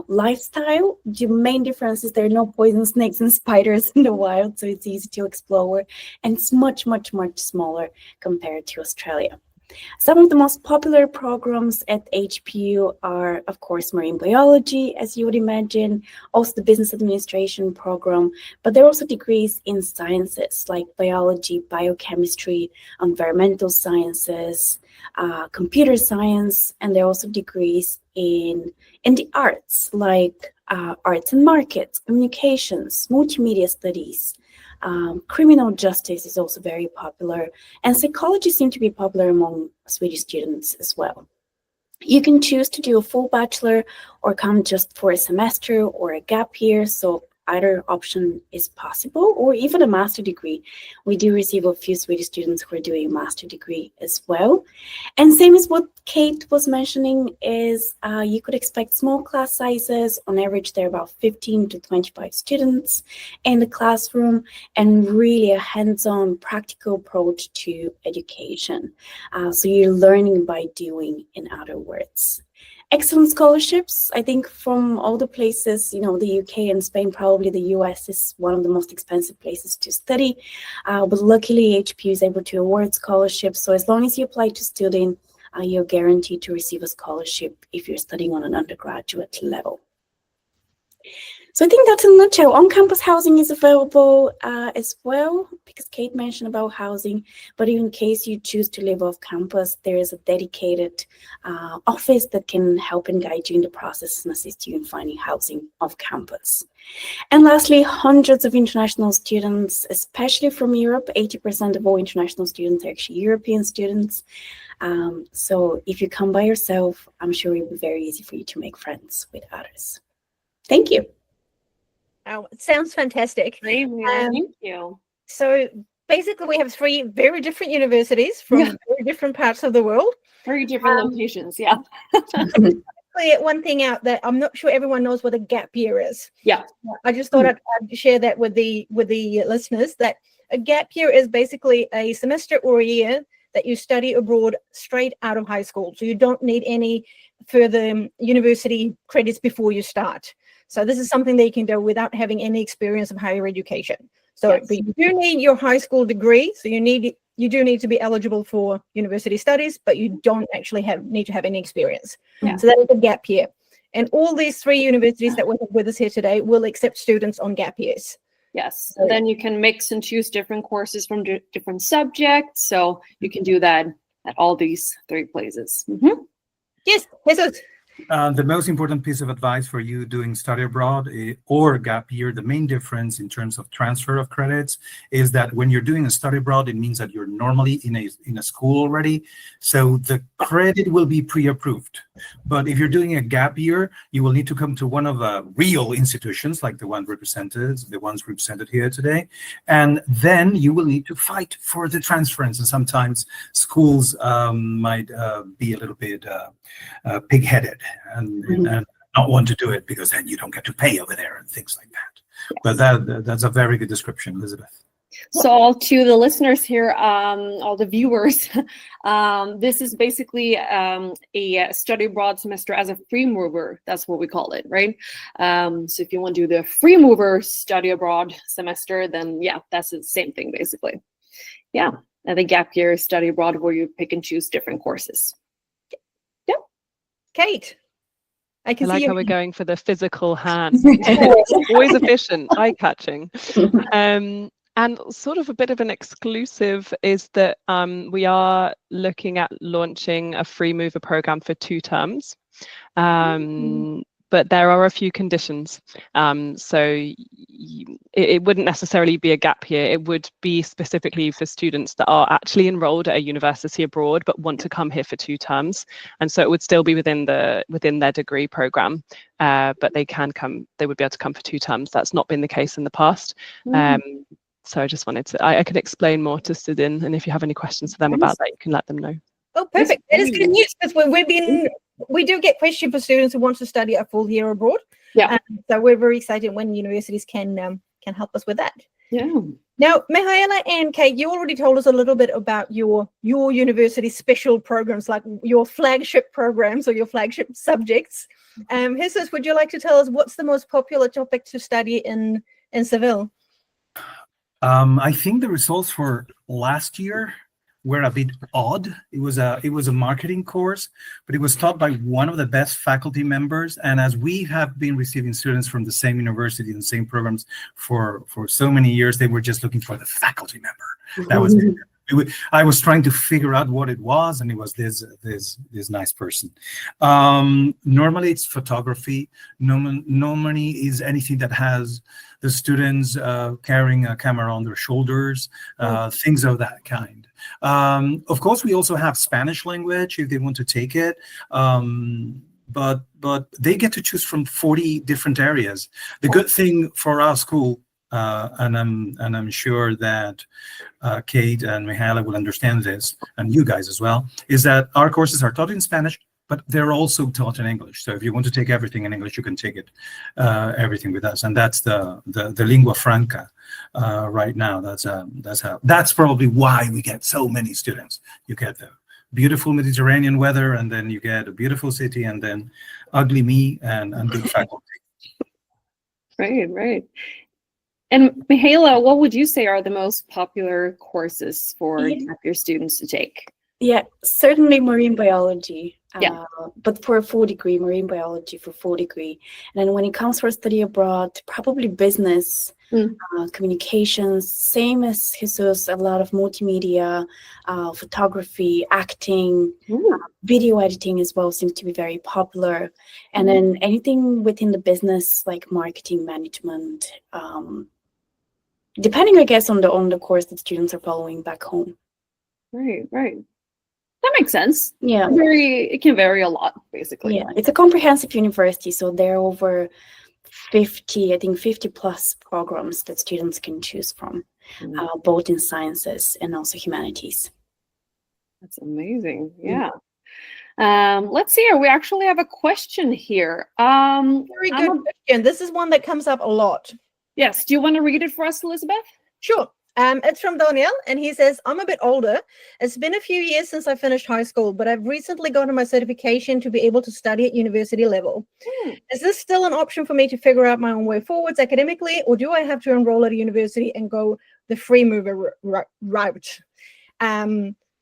lifestyle. The main difference is there are no poison snakes and spiders in the wild, so it's easy to explore, and it's much, much, much smaller compared to Australia. Some of the most popular programs at HPU are, of course, marine biology, as you would imagine, also the business administration program, but there are also degrees in sciences like biology, biochemistry, environmental sciences, computer science, and there are also degrees in the arts like arts and markets, communications, multimedia studies. Criminal justice is also very popular, and psychology seems to be popular among Swedish students as well. You can choose to do a full bachelor or come just for a semester or a gap year, so either option is possible, or even a master degree. We do receive a few Swedish students who are doing a master degree as well. And same as what Kate was mentioning is you could expect small class sizes. On average, there are about 15 to 25 students in the classroom, and really a hands-on practical approach to education. So you're learning by doing, in other words. Excellent scholarships. I think from all the places, the UK and Spain, probably the US is one of the most expensive places to study. But luckily, HPU is able to award scholarships. So as long as you apply to student, you're guaranteed to receive a scholarship if you're studying on an undergraduate level. So I think that's in a nutshell. On-campus housing is available as well, because Kate mentioned about housing, but in case you choose to live off campus, there is a dedicated office that can help and guide you in the process and assist you in finding housing off campus. And lastly, hundreds of international students, especially from Europe. 80% of all international students are actually European students. So if you come by yourself, I'm sure it will be very easy for you to make friends with others. Thank you. Oh, it sounds fantastic. Thank you. So basically we have 3 very different universities from very different parts of the world. Very different locations, yeah. Clear one thing out that I'm not sure everyone knows what a gap year is. Yeah. I just thought I'd share that with the listeners, that a gap year is basically a semester or a year that you study abroad straight out of high school. So you don't need any further university credits before you start. So this is something that you can do without having any experience of higher education. So but you do need your high school degree. So you do need to be eligible for university studies, but you don't actually need to have any experience. So that is a gap year. And all these 3 universities that we have with us here today will accept students on gap years. Yes, and then you can mix and choose different courses from different subjects. So you can do that at all these 3 places. Yes, Jesus. The most important piece of advice for you doing study abroad or gap year, the main difference in terms of transfer of credits is that when you're doing a study abroad, it means that you're normally in a school already. So the credit will be pre-approved. But if you're doing a gap year, you will need to come to one of the real institutions like the ones represented here today. And then you will need to fight for the transference. And sometimes schools might be a little bit pig-headed and not want to do it because then you don't get to pay over there and things like that. But that's a very good description, Elizabeth. So all to the listeners here, all the viewers, this is basically a study abroad semester as a free mover. That's what we call it, right? So if you want to do the free mover study abroad semester, then yeah, that's the same thing basically. Yeah, and the gap year study abroad where you pick and choose different courses. Yeah. Kate. I like how we're going for the physical hand. Always efficient, eye-catching. And sort of a bit of an exclusive is that we are looking at launching a free mover program for 2 terms. But there are a few conditions. So it wouldn't necessarily be a gap year. It would be specifically for students that are actually enrolled at a university abroad but want to come here for 2 terms. And so it would still be within their degree program, but they would be able to come for 2 terms. That's not been the case in the past. So I just wanted to, I can explain more to Sudin, and if you have any questions for them about that, you can let them know. Oh, perfect. That is good news, because we do get questions for students who want to study a full year abroad. Yeah. So we're very excited when universities can help us with that. Yeah. Now, Mihaela and Kate, you already told us a little bit about your university special programs, like your flagship programs or your flagship subjects. Jesus, would you like to tell us what's the most popular topic to study in Seville? I think the results for last year were a bit odd. It was a marketing course, but it was taught by one of the best faculty members. And as we have been receiving students from the same university and the same programs for so many years, they were just looking for the faculty member. That was I was trying to figure out what it was, and it was this nice person. Normally it's photography. Normally is anything that has the students carrying a camera on their shoulders, things of that kind. Of course, we also have Spanish language if they want to take it. But they get to choose from 40 different areas. The good thing for our school, and I'm sure that Kate and Mihaela will understand this, and you guys as well, is that our courses are taught in Spanish, but they're also taught in English. So if you want to take everything in English, you can take it everything with us, and that's the lingua franca right now. That's probably why we get so many students. You get the beautiful Mediterranean weather, and then you get a beautiful city, and then ugly me and good faculty. Right. And Mihaela, what would you say are the most popular courses for your students to take? Yeah, certainly marine biology. Yeah. But for a full degree, marine biology for full degree. And then when it comes for study abroad, probably business, communications, same as Jesus, a lot of multimedia, photography, acting, video editing as well seems to be very popular. And then anything within the business, like marketing management, depending, I guess, on the course that students are following back home. Right. That makes sense. Yeah. It can vary a lot, basically. Yeah, it's a comprehensive university, so there are over 50 plus programs that students can choose from, both in sciences and also humanities. That's amazing. Yeah. Let's see here. We actually have a question here. Very good question. This is one that comes up a lot. Yes. Do you want to read it for us, Elizabeth? Sure. It's from Daniel, and he says, I'm a bit older. It's been a few years since I finished high school, but I've recently gotten my certification to be able to study at university level. Is this still an option for me to figure out my own way forwards academically, or do I have to enroll at a university and go the free mover route?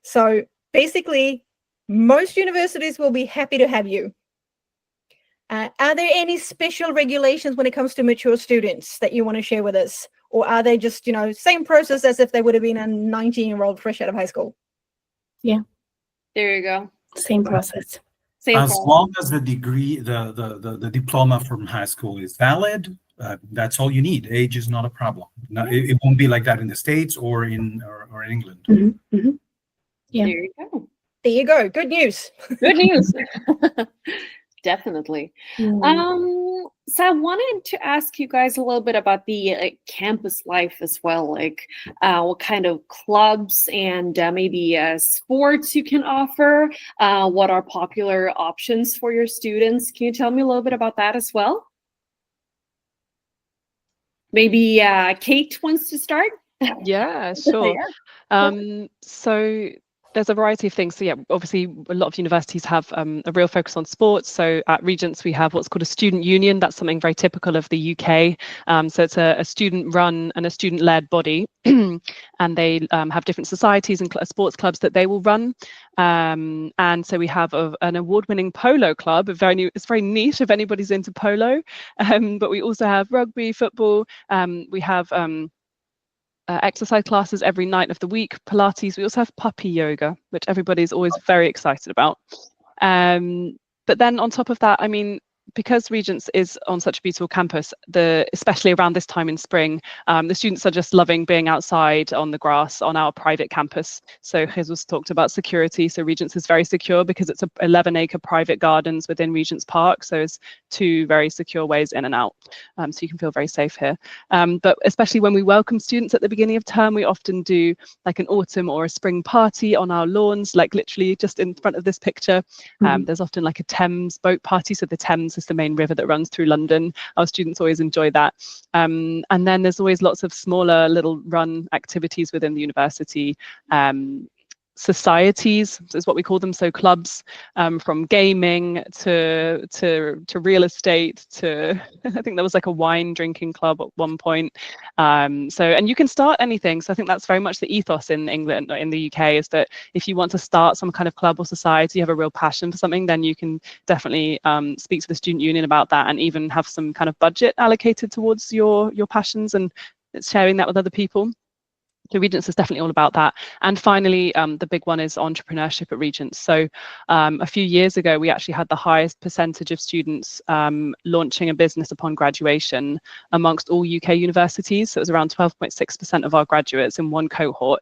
So basically, most universities will be happy to have you. Are there any special regulations when it comes to mature students that you want to share with us? Or are they just, same process as if they would have been a 19-year-old fresh out of high school? Yeah. There you go. Same process. Long as the degree, the diploma from high school is valid, that's all you need. Age is not a problem. It won't be like that in the States or in England. Yeah. There you go. There you go. Good news. Good news. Definitely. So I wanted to ask you guys a little bit about the campus life as well, like what kind of clubs and maybe sports you can offer, what are popular options for your students. Can you tell me a little bit about that as well? Maybe Kate wants to start? Yeah, sure. So there's a variety of things. So yeah, obviously a lot of universities have a real focus on sports. So at Regents we have what's called a student union. That's something very typical of the UK. So it's a student run and a student led body, and they have different societies and sports clubs that they will run. And so we have an award-winning polo club. It's very niche if anybody's into polo. But we also have rugby, football. We have exercise classes every night of the week, Pilates. We also have puppy yoga, which everybody's always very excited about. But then on top of that, I mean, because Regents is on such a beautiful campus, especially around this time in spring, the students are just loving being outside on the grass on our private campus. So Jesus talked about security. So Regents is very secure because it's 11-acre private gardens within Regents Park. So it's 2 very secure ways in and out. So you can feel very safe here. But especially when we welcome students at the beginning of term, we often do like an autumn or a spring party on our lawns, like literally just in front of this picture. There's often like a Thames boat party. So the Thames is the main river that runs through London. Our students always enjoy that. And then there's always lots of smaller little run activities within the university. Societies is what we call them, so clubs, from gaming to real estate to I think there was like a wine drinking club at one point. And you can start anything. So I think that's very much the ethos in England or in the UK, is that if you want to start some kind of club or society, you have a real passion for something, then you can definitely speak to the student union about that, and even have some kind of budget allocated towards your passions and sharing that with other people. So Regents is definitely all about that. And finally, the big one is entrepreneurship at Regents. So a few years ago, we actually had the highest percentage of students launching a business upon graduation amongst all UK universities. So it was around 12.6% of our graduates in one cohort.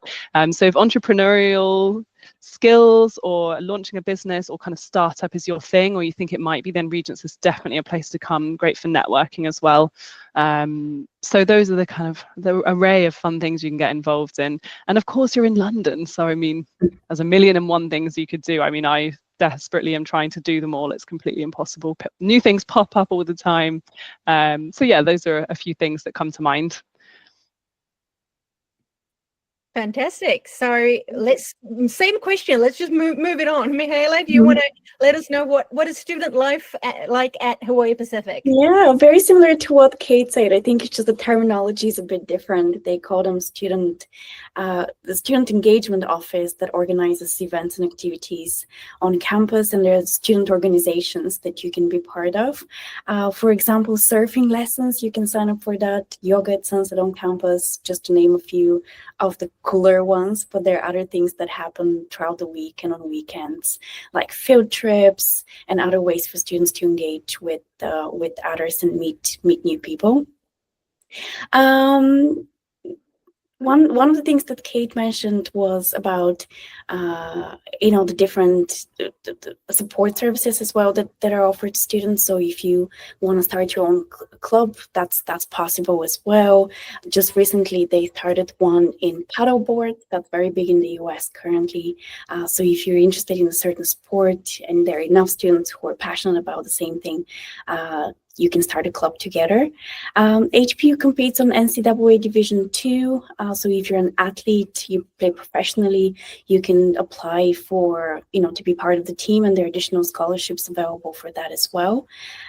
So if entrepreneurial skills or launching a business or kind of startup is your thing, or you think it might be, then Regents is definitely a place to come. Great for networking as well. So those are the array of fun things you can get involved in. And of course you're in London, so I mean there's 1,000,001 things you could do. I mean, I desperately am trying to do them all. It's completely impossible. New things pop up all the time. So yeah, those are a few things that come to mind. Fantastic. So same question. Let's just move it on. Mihaela, do you want to let us know what is student life like at Hawaii Pacific? Yeah, very similar to what Kate said. I think it's just the terminology is a bit different. They call them the student engagement office that organizes events and activities on campus, and there's student organizations that you can be part of. For example, surfing lessons, you can sign up for that. Yoga at Sunset on campus, just to name a few of the cooler ones, but there are other things that happen throughout the week and on weekends, like field trips and other ways for students to engage with others and meet new people. One of the things that Kate mentioned was about the different support services as well that are offered to students. So if you want to start your own club, that's possible as well. Just recently they started one in paddleboard. That's very big in the US currently. So if you're interested in a certain sport and there are enough students who are passionate about the same thing, you can start a club together. HPU competes on NCAA Division II. So if you're an athlete, you play professionally, you can apply for, to be part of the team, and there are additional scholarships available for that as well.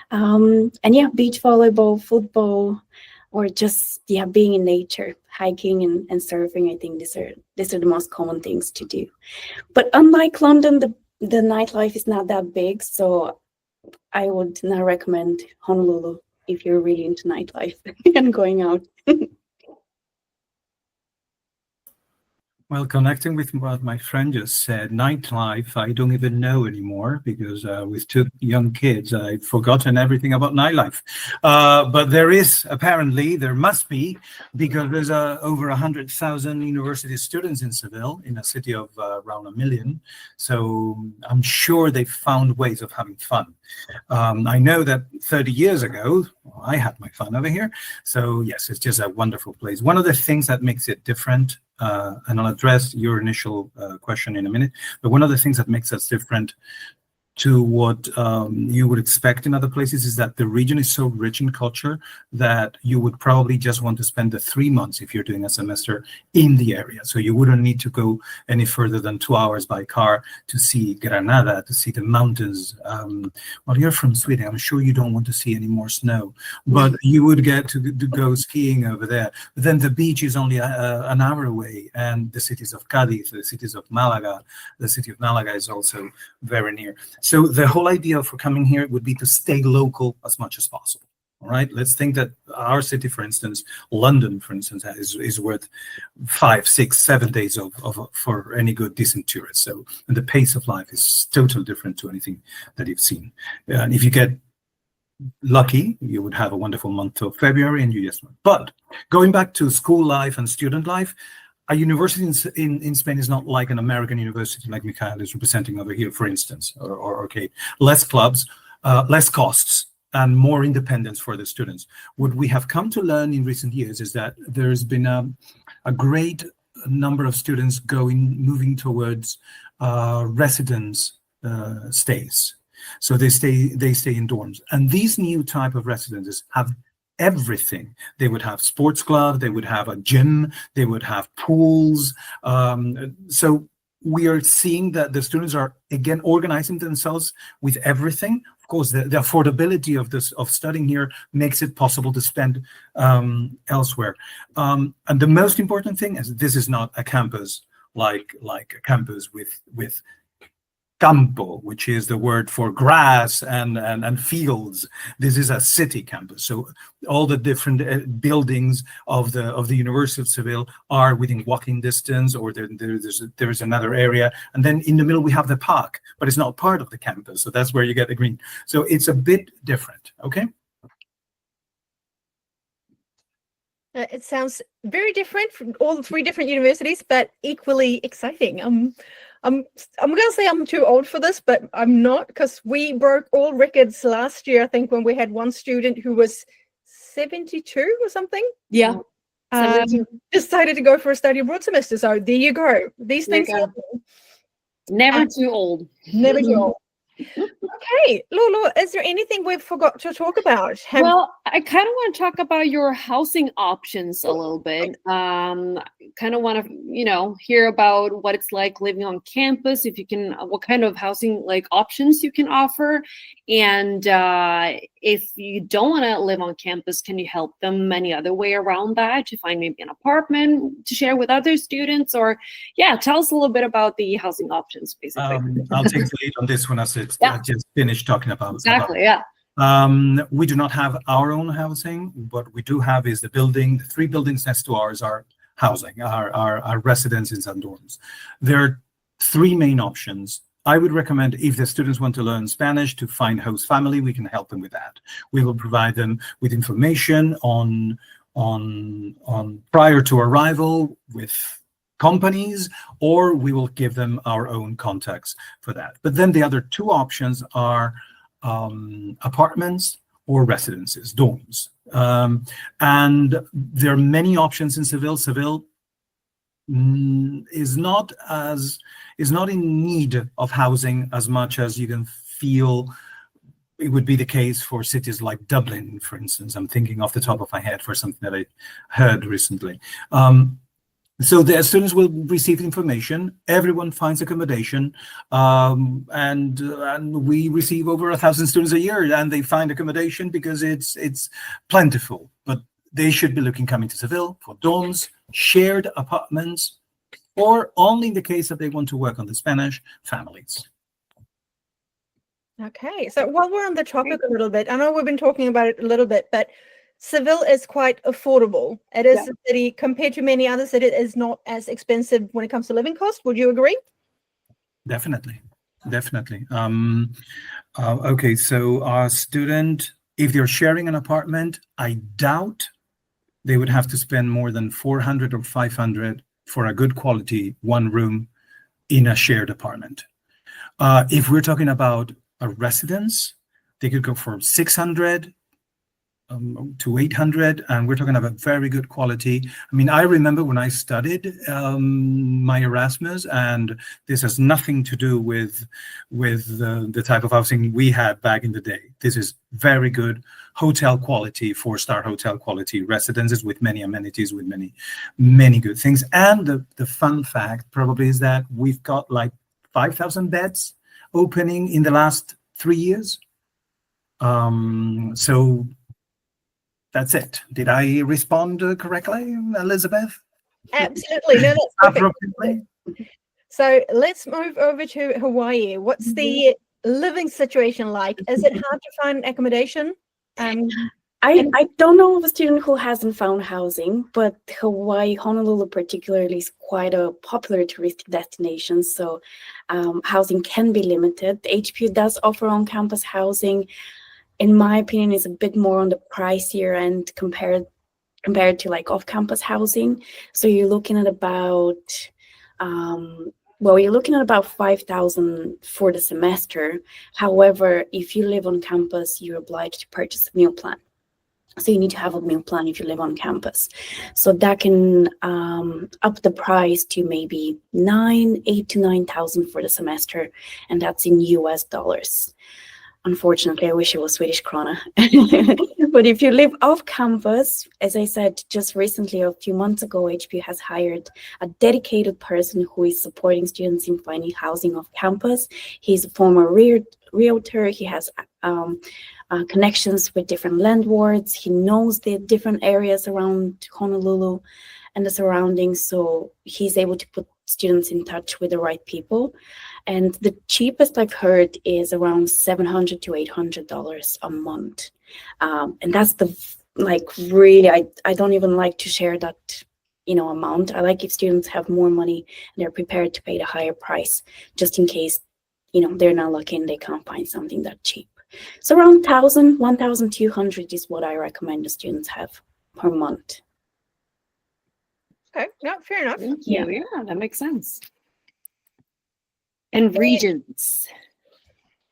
And yeah, beach volleyball, football, or just being in nature, hiking and surfing. I think these are the most common things to do. But unlike London, the nightlife is not that big, so I would not recommend Honolulu if you're really into nightlife and going out. Well, connecting with what my friend just said, nightlife, I don't even know anymore because with two young kids, I've forgotten everything about nightlife. But there must be, because there's over 100,000 university students in Seville, in a city of around 1 million. So I'm sure they found ways of having fun. I know that 30 years ago, I had my fun over here. So yes, it's just a wonderful place. One of the things that makes it different, and I'll address your initial question in a minute, but one of the things that makes us different to what you would expect in other places is that the region is so rich in culture that you would probably just want to spend the 3 months if you're doing a semester in the area. So you wouldn't need to go any further than 2 hours by car to see Granada, to see the mountains. Well, you're from Sweden. I'm sure you don't want to see any more snow, but you would get to go skiing over there. But then the beach is only an hour away, and the cities of Cadiz, the cities of Malaga, the city of Malaga is also very near. So the whole idea for coming here would be to stay local as much as possible. All right, let's think that our city, for instance, London, for instance, is worth 5, 6, 7 days for any good, decent tourist. So and the pace of life is totally different to anything that you've seen. And if you get lucky, you would have a wonderful month of February, and you just. But going back to school life and student life, a university in Spain is not like an American university like Mikhail is representing over here, for instance, or okay, less clubs, less costs, and more independence for the students. What we have come to learn in recent years is that there's been a great number of students moving towards residence stays. So they stay in dorms, and these new type of residences have everything. They would have sports club, they would have a gym, they would have pools. So we are seeing that the students are again organizing themselves with everything. Of course, the affordability of studying here makes it possible to spend elsewhere. And the most important thing is this is not a campus like a campus with campo, which is the word for grass and fields. This is a city campus. So all the different buildings of the University of Seville are within walking distance, or there is another area. And then in the middle, we have the park, but it's not part of the campus. So that's where you get the green. So it's a bit different. Okay. It sounds very different from all 3 different universities, but equally exciting. I'm going to say I'm too old for this, but I'm not, because we broke all records last year, I think, when we had one student who was 72 or something. Yeah. Decided to go for a study abroad semester. So there you go. These things happen. Never too old. Never too old. Okay, Lulu, is there anything we've forgot to talk about? Well, I kind of want to talk about your housing options a little bit. Kind of want to, hear about what it's like living on campus. If you can, what kind of housing like options you can offer, and if you don't want to live on campus, can you help them any other way around that to find maybe an apartment to share with other students? Or yeah, tell us a little bit about the housing options, basically. I'll take the lead on this one as it's Yeah. just finished talking about. Exactly. Yeah. We do not have our own housing. What we do have is the 3 buildings next to ours are housing, our residences and dorms. There are 3 main options. I would recommend, if the students want to learn Spanish, to find host family. We can help them with that. We will provide them with information on prior to arrival with companies, or we will give them our own contacts for that. But then the other 2 options are apartments or residences, dorms. And there are many options in Seville. Seville is not in need of housing as much as you can feel it would be the case for cities like Dublin, for instance. I'm thinking off the top of my head for something that I heard recently. So the students will receive information. Everyone finds accommodation, and we receive over 1,000 students a year, and they find accommodation because it's plentiful. But they should be coming to Seville for dorms, shared apartments, or only in the case that they want to work on the Spanish, families. Okay, so while we're on the topic a little bit, I know we've been talking about it a little bit, but Seville is quite affordable. It is a city, compared to many other cities, is not as expensive when it comes to living costs. Would you agree? Definitely. Okay, so our student, if they're sharing an apartment, I doubt they would have to spend more than 400 or 500 for a good quality 1 room in a shared apartment. If we're talking about a residence, they could go for 600 to 800, and we're talking about very good quality. I mean, I remember when I studied my Erasmus, and this has nothing to do with the type of housing we had back in the day. This is very good hotel quality, 4-star hotel quality residences with many amenities, with many good things. And the fun fact probably is that we've got like 5,000 beds opening in the last 3 years. So that's it. Did I respond correctly, Elizabeth? Absolutely. No, that's perfect. So let's move over to Hawaii. What's the living situation like? Is it hard to find accommodation? I don't know of a student who hasn't found housing, but Hawaii, Honolulu particularly, is quite a popular touristic destination. So housing can be limited. The HPU does offer on-campus housing. In my opinion, is a bit more on the pricier end compared to like off-campus housing. So you're looking at about you're looking at about 5,000 for the semester. However, if you live on campus, you're obliged to purchase a meal plan. So you need to have a meal plan if you live on campus. So that can up the price to maybe 8,000 to 9,000 for the semester, and that's in US dollars. Unfortunately, I wish it was Swedish krona. But if you live off campus, as I said just recently, a few months ago, HPU has hired a dedicated person who is supporting students in finding housing off campus. He's a former realtor. He has connections with different landlords. He knows the different areas around Honolulu and the surroundings, so he's able to put students in touch with the right people. And the cheapest I've heard is around $700 to $800 a month. And that's really, I don't even like to share that, amount. I like if students have more money and they're prepared to pay the higher price, just in case, they're not lucky and they can't find something that cheap. So around 1,000, 1,200 is what I recommend the students have per month. Okay, no, fair enough. Thank you. Yeah, that makes sense. And regions.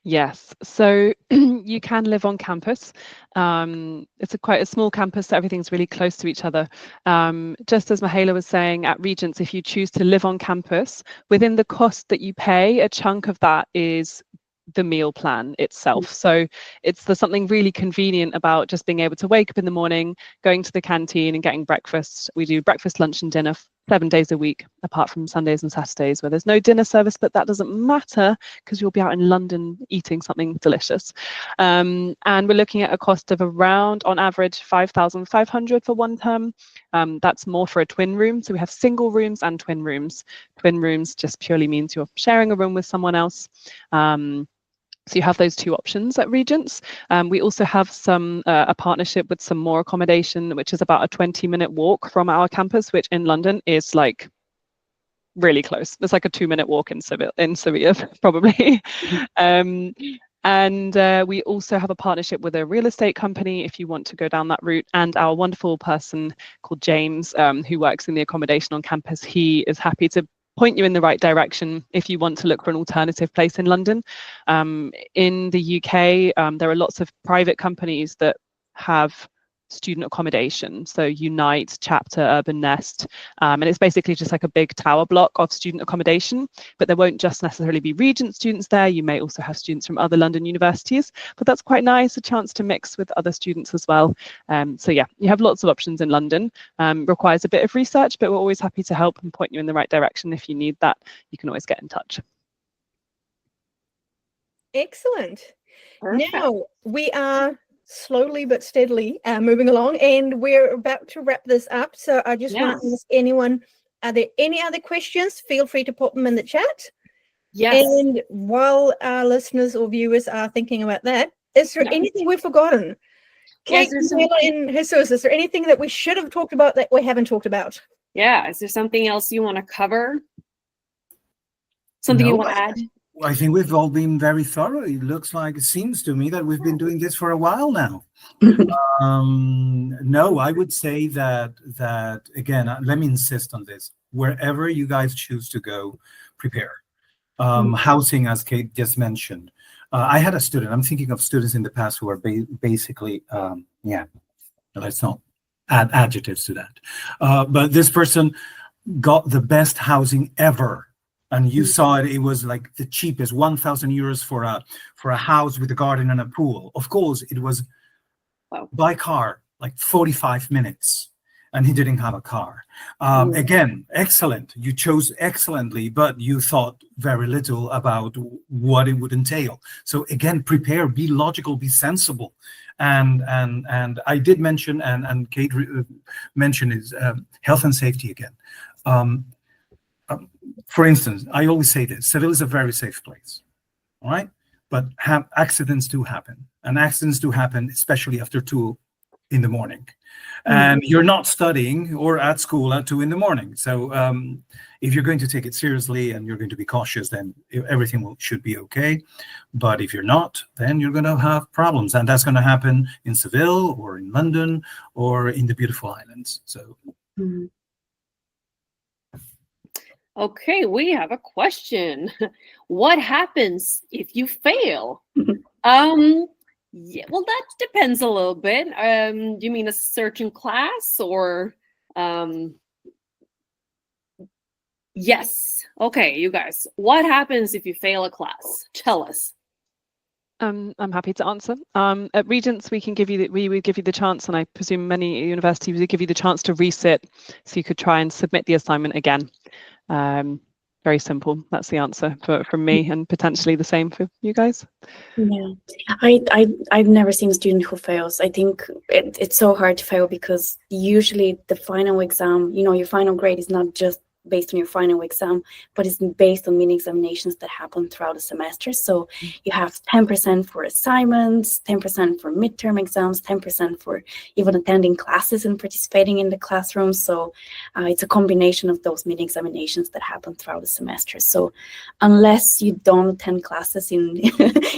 Yes, so you can live on campus. It's quite a small campus, so everything's really close to each other. Just as Mihaela was saying, at Regents, if you choose to live on campus, within the cost that you pay, a chunk of that is the meal plan itself. So there's something really convenient about just being able to wake up in the morning, going to the canteen and getting breakfast. We do breakfast, lunch and dinner 7 days a week, apart from Sundays and Saturdays where there's no dinner service, but that doesn't matter because you'll be out in London eating something delicious. And we're looking at a cost of around, on average, 5,500 for one term. That's more for a twin room. So we have single rooms and twin rooms. Twin rooms just purely means you're sharing a room with someone else. So you have those two options at Regents. We also have a partnership with some more accommodation, which is about a 20-minute walk from our campus, which in London is like really close. It's like a 2-minute walk in Sevilla, probably. And we also have a partnership with a real estate company if you want to go down that route. And our wonderful person called James, who works in the accommodation on campus, he is happy to point you in the right direction if you want to look for an alternative place in London. In the UK, there are lots of private companies that have student accommodation. So Unite, Chapter, Urban Nest, and it's basically just like a big tower block of student accommodation, but there won't just necessarily be Regent students there. You may also have students from other London universities, but that's quite nice, a chance to mix with other students as well. So yeah, you have lots of options in London. Requires a bit of research, but we're always happy to help and point you in the right direction. If you need that, you can always get in touch. Excellent. Perfect. Now we are slowly but steadily moving along, and we're about to wrap this up. So I just want to ask anyone, are there any other questions? Feel free to put them in the chat. Yes. And while our listeners or viewers are thinking about that, is there anything we've forgotten? Kate, and Jesus, is there anything that we should have talked about that we haven't talked about? Yeah. Is there something else you want to cover? Something you want to add? I think we've all been very thorough. It seems to me that we've been doing this for a while now. No, I would say that again, let me insist on this. Wherever you guys choose to go, prepare. Housing, as Kate just mentioned. I had a student, I'm thinking of students in the past who are basically, let's not add adjectives to that. But this person got the best housing ever. And you saw it was like the cheapest, 1,000 euros for a house with a garden and a pool. Of course, it was by car, like 45 minutes. And he didn't have a car. Again, excellent. You chose excellently, but you thought very little about what it would entail. So again, prepare, be logical, be sensible. And I did mention, and Kate mentioned, is health and safety again. For instance, I always say this: Seville is a very safe place, all right? But accidents do happen, and accidents do happen, especially after 2 in the morning. And you're not studying or at school at 2 in the morning. So if you're going to take it seriously and you're going to be cautious, then everything should be okay. But if you're not, then you're going to have problems, and that's going to happen in Seville or in London or in the beautiful islands. So. Okay, we have a question. What happens if you fail? Yeah, well, that depends a little bit. Do you mean a certain class or? Yes. Okay, you guys. What happens if you fail a class? Tell us. I'm happy to answer. At Regents, we would give you the chance, and I presume many universities would give you the chance to resit, so you could try and submit the assignment again. Very simple. That's the answer from me, and potentially the same for you guys. Yeah, I've never seen a student who fails. I think it's so hard to fail because usually the final exam, your final grade is not just based on your final exam, but it's based on mini examinations that happen throughout the semester. So you have 10% for assignments, 10% for midterm exams, 10% for even attending classes and participating in the classroom. So it's a combination of those mini examinations that happen throughout the semester. So unless you don't attend classes and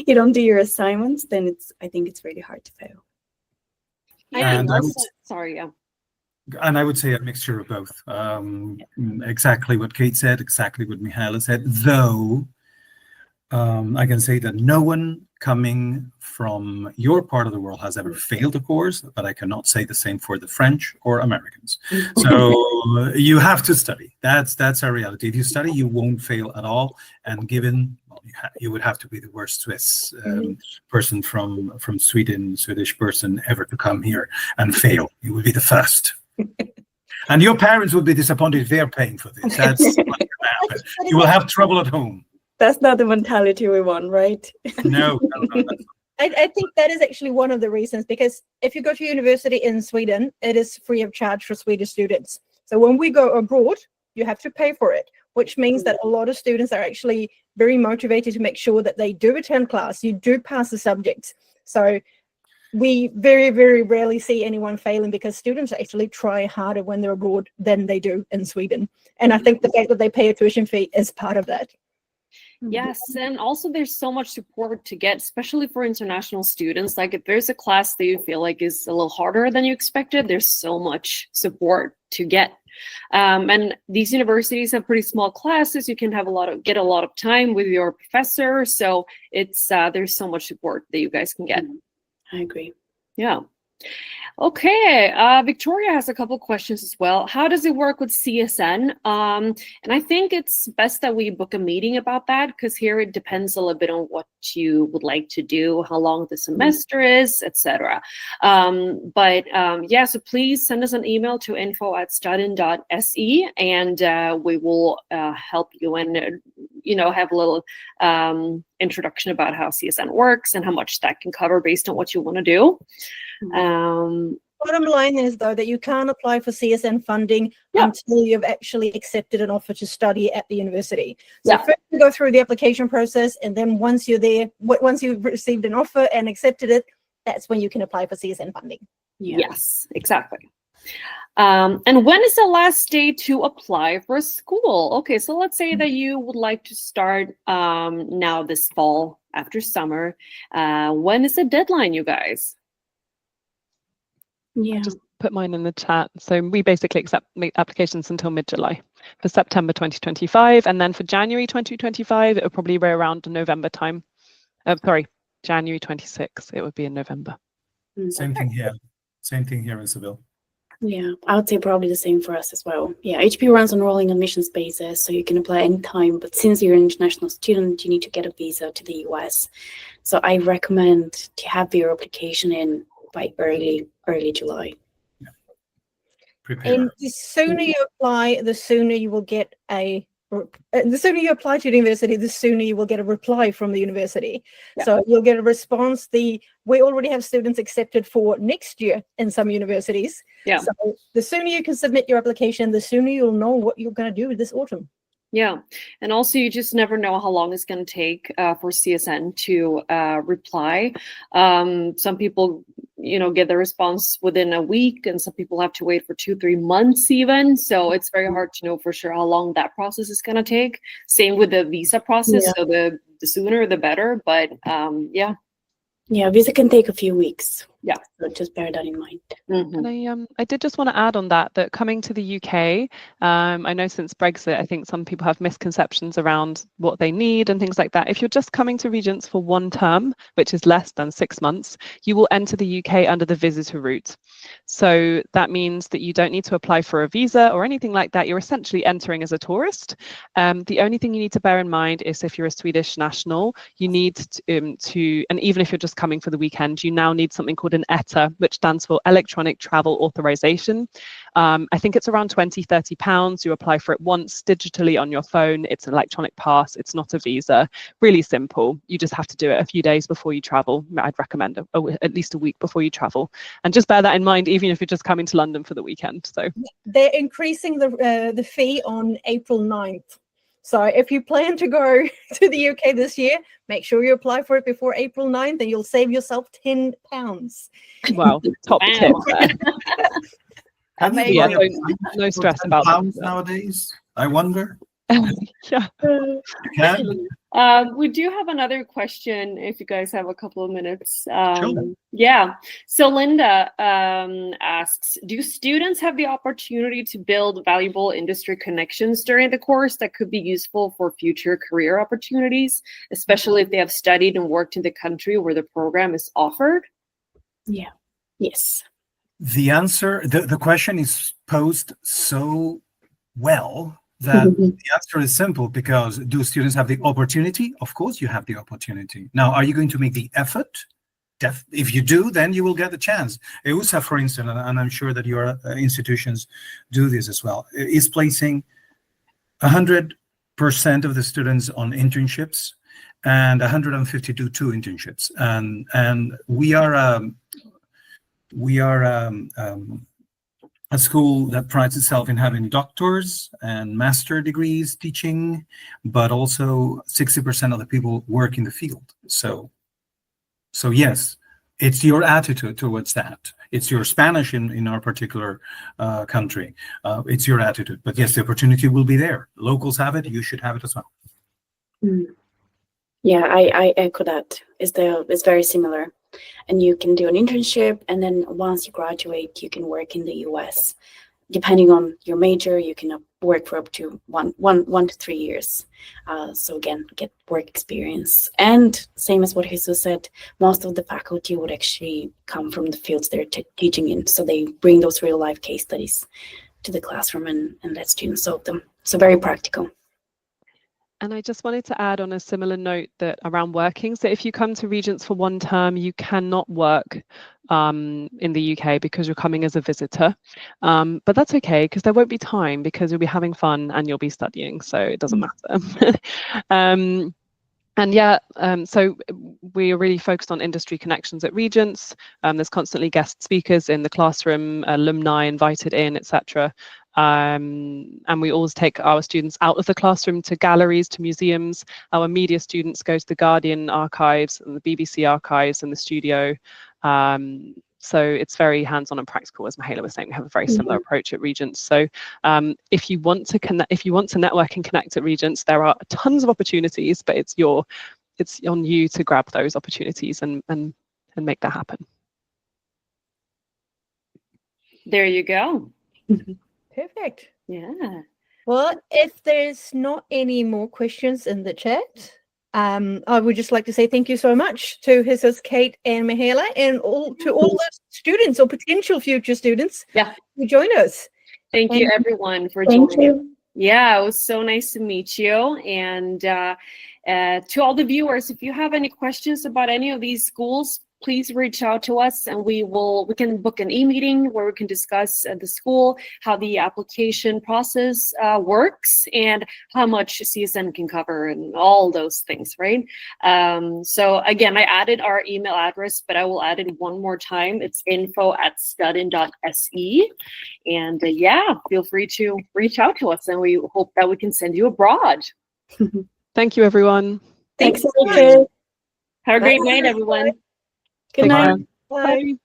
you don't do your assignments, then I think it's really hard to fail. And I would say a mixture of both. Exactly what Kate said, exactly what Mihaela said, though I can say that no one coming from your part of the world has ever failed a course, but I cannot say the same for the French or Americans. So you have to study. That's a reality. If you study, you won't fail at all. And given You would have to be the worst Swiss person from Sweden, Swedish person ever to come here and fail. You would be the first. And your parents would be disappointed if they're paying for this. That's what's going to happen. You will have trouble at home. That's not the mentality we want, right? No. I think that is actually one of the reasons, because if you go to university in Sweden, it is free of charge for Swedish students. So when we go abroad, you have to pay for it, which means that a lot of students are actually very motivated to make sure that they do attend class, you do pass the subjects. So we very, very rarely see anyone failing, because students actually try harder when they're abroad than they do in Sweden. And I think the fact that they pay a tuition fee is part of that. Yes, and also there's so much support to get, especially for international students. Like if there's a class that you feel like is a little harder than you expected, there's so much support to get. And these universities have pretty small classes. You can have get a lot of time with your professor. So it's there's so much support that you guys can get. I agree. Yeah. Okay, Victoria has a couple questions as well. How does it work with CSN? And I think it's best that we book a meeting about that, because here it depends a little bit on what you would like to do, how long the semester is, etc. Yeah, so please send us an email to info@studin.se, and we will help you and have a little introduction about how CSN works and how much that can cover based on what you want to do. Bottom line is, though, that you can't apply for CSN funding until you've actually accepted an offer to study at the university. So first you go through the application process, and then once you're there, once you've received an offer and accepted it, that's when you can apply for CSN funding. Yes, exactly. And when is the last day to apply for a school? Okay, so let's say that you would like to start now this fall after summer. When is the deadline, you guys? Yeah. I just put mine in the chat. So we basically accept applications until mid-July for September 2025, and then for January 2025, it would probably be around November time. January 26th, it would be in November. Same thing here. Same thing here in Seville. Yeah, I would say probably the same for us as well. Yeah, HP runs on rolling admissions basis, so you can apply anytime. But since you're an international student, you need to get a visa to the US. So I recommend to have your application in by early July. Yeah. Prepare. And the sooner you apply, the sooner you will get the sooner you apply to the university, the sooner you will get a reply from the university. So you'll get a response. We already have students accepted for next year in some universities. So the sooner you can submit your application, the sooner you'll know what you're going to do this autumn. Yeah, and also you just never know how long it's going to take for CSN to reply. Some people, get the response within a week, and some people have to wait for 2-3 months even. So it's very hard to know for sure how long that process is going to take. Same with the visa process. So the sooner the better. But yeah, visa can take a few weeks. Yeah, so just bear that in mind. And I did just want to add on that coming to the UK, I know since Brexit, I think some people have misconceptions around what they need and things like that. If you're just coming to Regents for one term, which is less than 6 months, you will enter the UK under the visitor route. So that means that you don't need to apply for a visa or anything like that. You're essentially entering as a tourist. The only thing you need to bear in mind is if you're a Swedish national, you need to, and even if you're just coming for the weekend, you now need something called an detta, which stands for Electronic Travel Authorization. I think it's around £20-30. You apply for it once digitally on your phone. It's an electronic pass. It's not a visa. Really simple. You just have to do it a few days before you travel. I'd recommend at least a week before you travel. And just bear that in mind, even if you're just coming to London for the weekend. So they're increasing the fee on April 9th. So if you plan to go to the UK this year, make sure you apply for it before April 9th, and you'll save yourself £10. Wow, top tip there. No stress about pounds nowadays, I wonder. Yeah. We do have another question if you guys have a couple of minutes. Sure. Yeah. So Linda asks, do students have the opportunity to build valuable industry connections during the course that could be useful for future career opportunities, especially if they have studied and worked in the country where the program is offered? Yeah. Yes. The answer, the question is posed so well that the answer is simple, because do students have the opportunity? Of course you have the opportunity. Now, are you going to make the effort? If you do, then you will get the chance. EUSA, for instance, and I'm sure that your institutions do this as well, is placing 100% of the students on internships, and 152 internships. And we are a school that prides itself in having doctors and master degrees teaching, but also 60% of the people work in the field. So yes, it's your attitude towards that. It's your Spanish in our particular country. It's your attitude. But yes, the opportunity will be there. Locals have it. You should have it as well. Yeah, I echo that. It's very similar. And you can do an internship, and then once you graduate, you can work in the US. Depending on your major, you can work for up to one to 3 years. So again, get work experience. And same as what Jesus said, most of the faculty would actually come from the fields they're teaching in. So they bring those real life case studies to the classroom and let students solve them. So very practical. And I just wanted to add on a similar note that around working. So if you come to Regents for one term, you cannot work in the UK because you're coming as a visitor. But that's okay, because there won't be time, because you'll be having fun and you'll be studying. So it doesn't matter. And yeah, so we are really focused on industry connections at Regents. There's constantly guest speakers in the classroom, alumni invited in, etc. And we always take our students out of the classroom to galleries, to museums. Our media students go to the Guardian archives and the BBC archives and the studio. So it's very hands-on and practical, as Mihaela was saying. We have a very similar approach at Regents. So if you want to network and connect at Regents, there are tons of opportunities, but it's on you to grab those opportunities and make that happen. There you go. Perfect. Yeah. Well, if there's not any more questions in the chat, I would just like to say thank you so much to Jesus, Kate, and Mihaela, and all the students or potential future students who joined us. Thank you, everyone, for joining. Yeah, it was so nice to meet you. And to all the viewers, if you have any questions about any of these schools, please reach out to us, and we can book an e-meeting where we can discuss the school, how the application process works, and how much CSN can cover, and all those things, right? So again, I added our email address, but I will add it one more time. It's info@studin.se, and yeah, feel free to reach out to us, and we hope that we can send you abroad. Thank you, everyone. Thanks. Have a great night, everyone. Good night. Bye.